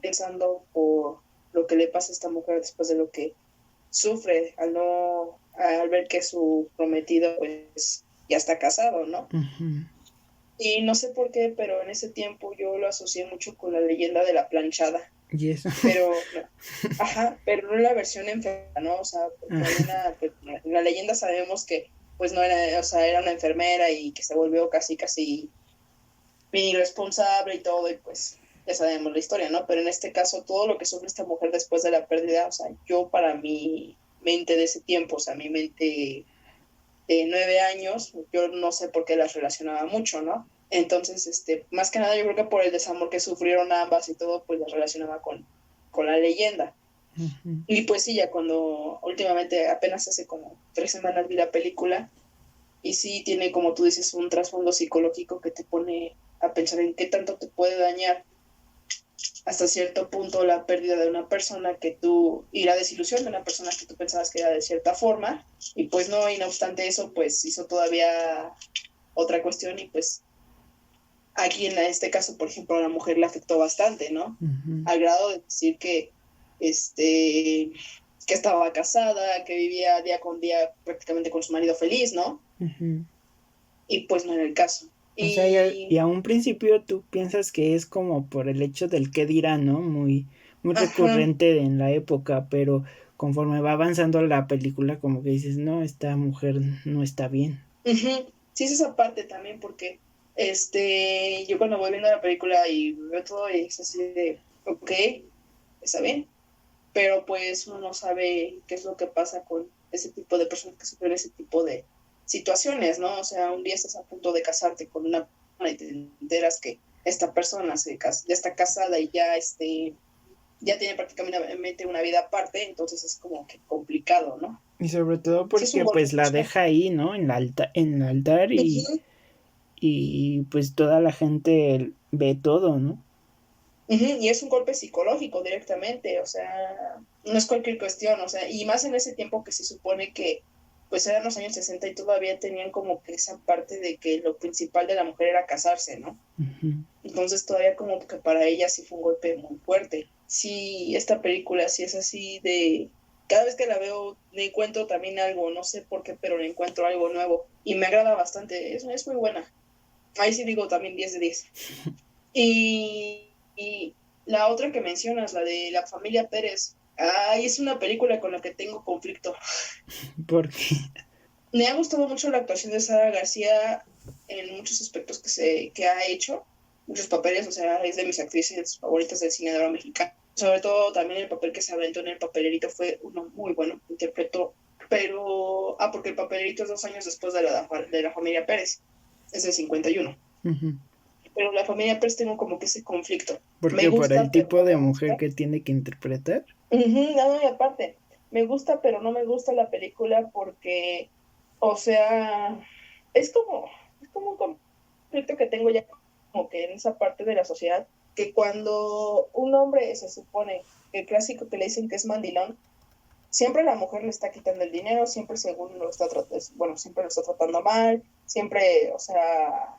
Speaker 3: pensando por lo que le pasa a esta mujer después de lo que sufre al ver que su prometido pues ya está casado, ¿no?
Speaker 1: Uh-huh.
Speaker 3: Y no sé por qué, pero en ese tiempo yo lo asocié mucho con la leyenda de la planchada.
Speaker 1: Y eso.
Speaker 3: Pero, pero no la versión enferma, ¿no? O sea, porque pues, en la leyenda sabemos que pues no era, o sea, era una enfermera y que se volvió casi irresponsable y todo, y pues ya sabemos la historia, ¿no? Pero en este caso, todo lo que sufre esta mujer después de la pérdida, o sea, yo para mi mente de ese tiempo, o sea, mi mente de 9 años, yo no sé por qué las relacionaba mucho, ¿no? Entonces, más que nada yo creo que por el desamor que sufrieron ambas y todo, pues las relacionaba con la leyenda.
Speaker 1: Uh-huh.
Speaker 3: Y pues sí, ya cuando últimamente, apenas hace como 3 semanas vi la película, y sí tiene, como tú dices, un trasfondo psicológico que te pone a pensar en qué tanto te puede dañar hasta cierto punto la pérdida de una persona y la desilusión de una persona que tú pensabas que era de cierta forma, y pues no, y no obstante eso, pues hizo todavía otra cuestión, y pues aquí en este caso, por ejemplo, a la mujer le afectó bastante, ¿no?
Speaker 1: Uh-huh.
Speaker 3: Al grado de decir que estaba casada, que vivía día con día prácticamente con su marido feliz, ¿no?
Speaker 1: Uh-huh.
Speaker 3: Y pues no era el caso.
Speaker 1: O sea, y a un principio tú piensas que es como por el hecho del qué dirán, ¿no? Muy
Speaker 3: Ajá.
Speaker 1: recurrente en la época, pero conforme va avanzando la película, como que dices, no, esta mujer no está bien.
Speaker 3: Uh-huh. Sí, es esa parte también, porque yo cuando voy viendo la película y veo todo, y es así de, ok, está bien, pero pues uno no sabe qué es lo que pasa con ese tipo de personas que sufren ese tipo de situaciones, ¿no? O sea, un día estás a punto de casarte con una persona y te enteras que esta persona ya está casada y ya tiene prácticamente una vida aparte, entonces es como que complicado, ¿no?
Speaker 1: Y sobre todo
Speaker 3: Sí, es un
Speaker 1: porque
Speaker 3: golpe
Speaker 1: pues la
Speaker 3: mucho.
Speaker 1: deja ahí, ¿no? En el altar
Speaker 3: Uh-huh.
Speaker 1: y pues toda la gente ve todo, ¿no?
Speaker 3: Uh-huh. Y es un golpe psicológico directamente, o sea, no es cualquier cuestión, o sea, y más en ese tiempo que se supone que pues eran los años 60 y todavía tenían como que esa parte de que lo principal de la mujer era casarse, ¿no?
Speaker 1: Uh-huh.
Speaker 3: Entonces todavía como que para ella sí fue un golpe muy fuerte. Sí, esta película sí es así de... Cada vez que la veo le encuentro también algo, no sé por qué, pero le encuentro algo nuevo y me agrada bastante, es muy buena. Ahí sí digo también 10 de 10. Y la otra que mencionas, la de la familia Pérez, ay, es una película con la que tengo conflicto.
Speaker 1: Porque
Speaker 3: Me ha gustado mucho la actuación de Sara García en muchos aspectos que ha hecho, muchos papeles, o sea, es de mis actrices favoritas del cine de oro mexicano. Sobre todo también el papel que se aventó en El Papelerito fue uno muy bueno, interpretó, pero, porque El Papelerito es 2 años después de la familia Pérez, es del 51.
Speaker 1: uh-huh.
Speaker 3: Pero la familia Pérez tengo como que ese conflicto. Me
Speaker 1: Porque por el
Speaker 3: gusta, pero
Speaker 1: tipo
Speaker 3: no
Speaker 1: de
Speaker 3: me
Speaker 1: mujer
Speaker 3: gusta.
Speaker 1: que tiene que interpretar.
Speaker 3: Uh-huh, no, y aparte. me gusta, pero no me gusta la película porque, o sea, es como un conflicto que tengo ya como que en esa parte de la sociedad, que cuando un hombre se supone, el clásico que le dicen que es mandilón, siempre la mujer le está quitando el dinero, siempre según lo está tratando, bueno, siempre lo está tratando mal, siempre, o sea,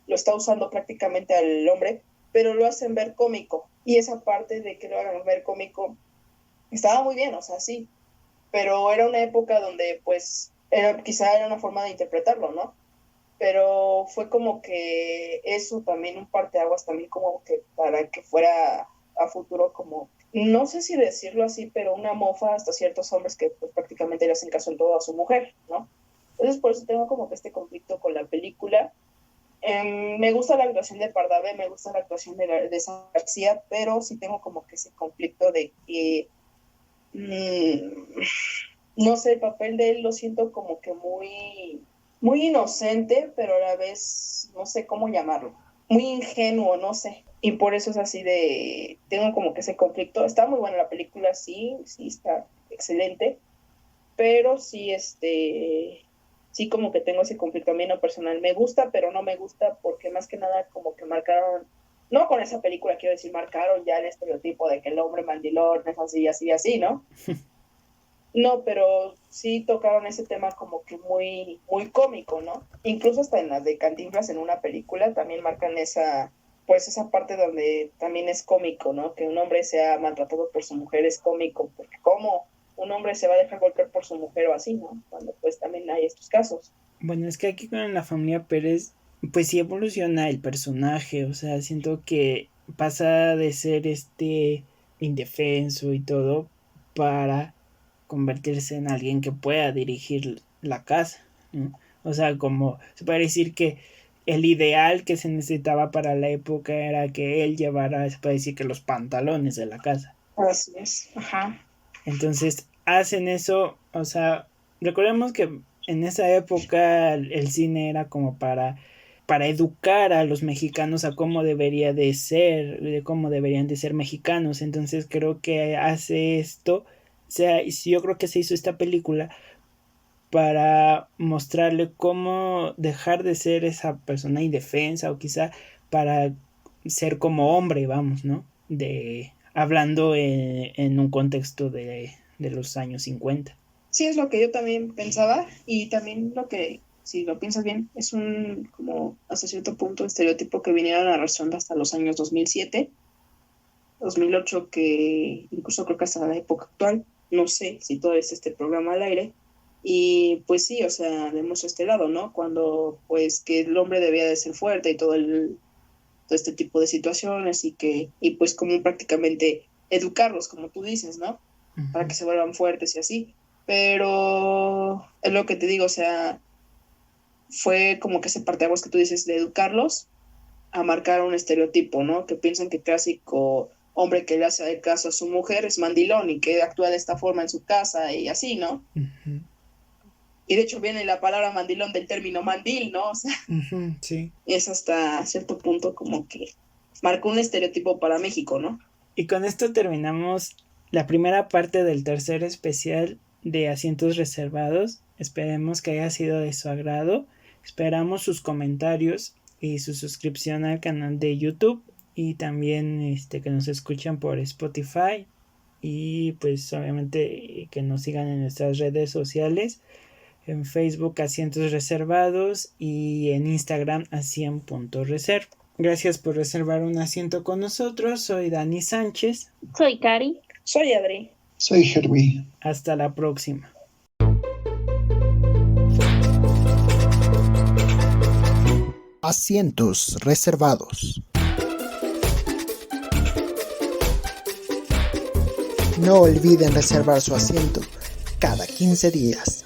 Speaker 3: lo está usando prácticamente al hombre, pero lo hacen ver cómico. Y esa parte de que lo hagan ver cómico estaba muy bien, o sea, sí, pero era una época donde pues quizá era una forma de interpretarlo, ¿no? Pero fue como que eso también un parteaguas también como que para que fuera a futuro como, no sé si decirlo así, pero una mofa hasta ciertos hombres que pues prácticamente le hacen caso en todo a su mujer, ¿no? Entonces por eso tengo como que este conflicto con la película. Me gusta la actuación de Pardavé, me gusta la actuación de San García, pero sí tengo como que ese conflicto de que no sé, el papel de él lo siento como que muy inocente, pero a la vez no sé cómo llamarlo, muy ingenuo, no sé. Y por eso es así de, tengo como que ese conflicto. Está muy buena la película, sí, sí está excelente, pero sí, sí como que tengo ese conflicto a mí en lo personal. Me gusta, pero no me gusta porque más que nada como que marcaron, no con esa película quiero decir, marcaron ya el estereotipo de que el hombre mandilón es así, así, así, ¿no? No, pero sí tocaron ese tema como que muy, muy cómico, ¿no? Incluso hasta en las de Cantinflas en una película también marcan esa, pues esa parte donde también es cómico, ¿no? Que un hombre sea maltratado por su mujer es cómico, porque cómo un hombre se va a dejar golpear por su mujer o así, ¿no? Cuando pues también hay estos casos.
Speaker 1: Bueno, es que aquí con la familia Pérez, pues sí evoluciona el personaje, o sea, siento que pasa de ser indefenso y todo para convertirse en alguien que pueda dirigir la casa, ¿no? O sea, como se puede decir que el ideal que se necesitaba para la época era que él llevara, se puede decir que los pantalones de la casa.
Speaker 3: Así es, ajá.
Speaker 1: Entonces hacen eso, o sea, recordemos que en esa época el cine era como para educar a los mexicanos a cómo debería de ser, de cómo deberían de ser mexicanos. Entonces creo que hace esto, o sea, yo creo que se hizo esta película para mostrarle cómo dejar de ser esa persona indefensa o quizá para ser como hombre, vamos, ¿no? Hablando en un contexto de los años 50.
Speaker 3: Sí, es lo que yo también pensaba y también lo que, si lo piensas bien, es un como hasta cierto punto estereotipo que vinieron arrastrando hasta los años 2007, 2008, que incluso creo que hasta la época actual, no sé si todo es este programa al aire. Y pues sí, o sea, demuestra este lado, ¿no? Cuando pues que el hombre debía de ser fuerte y todo este tipo de situaciones y pues como prácticamente educarlos, como tú dices, ¿no? Uh-huh. Para que se vuelvan fuertes y así. Pero es lo que te digo, o sea, fue como que ese parteaguas que tú dices de educarlos a marcar un estereotipo, ¿no? Que piensan que el clásico hombre que le hace caso a su mujer es mandilón y que actúa de esta forma en su casa y así, ¿no? Uh-huh. Y de hecho viene la palabra mandilón del término mandil, ¿no? O sea,
Speaker 1: uh-huh, sí.
Speaker 3: Es hasta cierto punto como que marcó un estereotipo para México, ¿no?
Speaker 1: Y con esto terminamos la primera parte del tercer especial de Asientos Reservados. Esperemos que haya sido de su agrado. Esperamos sus comentarios y su suscripción al canal de YouTube y también que nos escuchan por Spotify y pues obviamente que nos sigan en nuestras redes sociales, en Facebook Asientos Reservados y en Instagram @100.reserv. Gracias por reservar un asiento con nosotros. Soy Dani Sánchez.
Speaker 2: Soy Cari.
Speaker 3: Soy Adri.
Speaker 4: Soy Herbie.
Speaker 1: Hasta la próxima.
Speaker 5: Asientos reservados. No olviden reservar su asiento cada 15 días.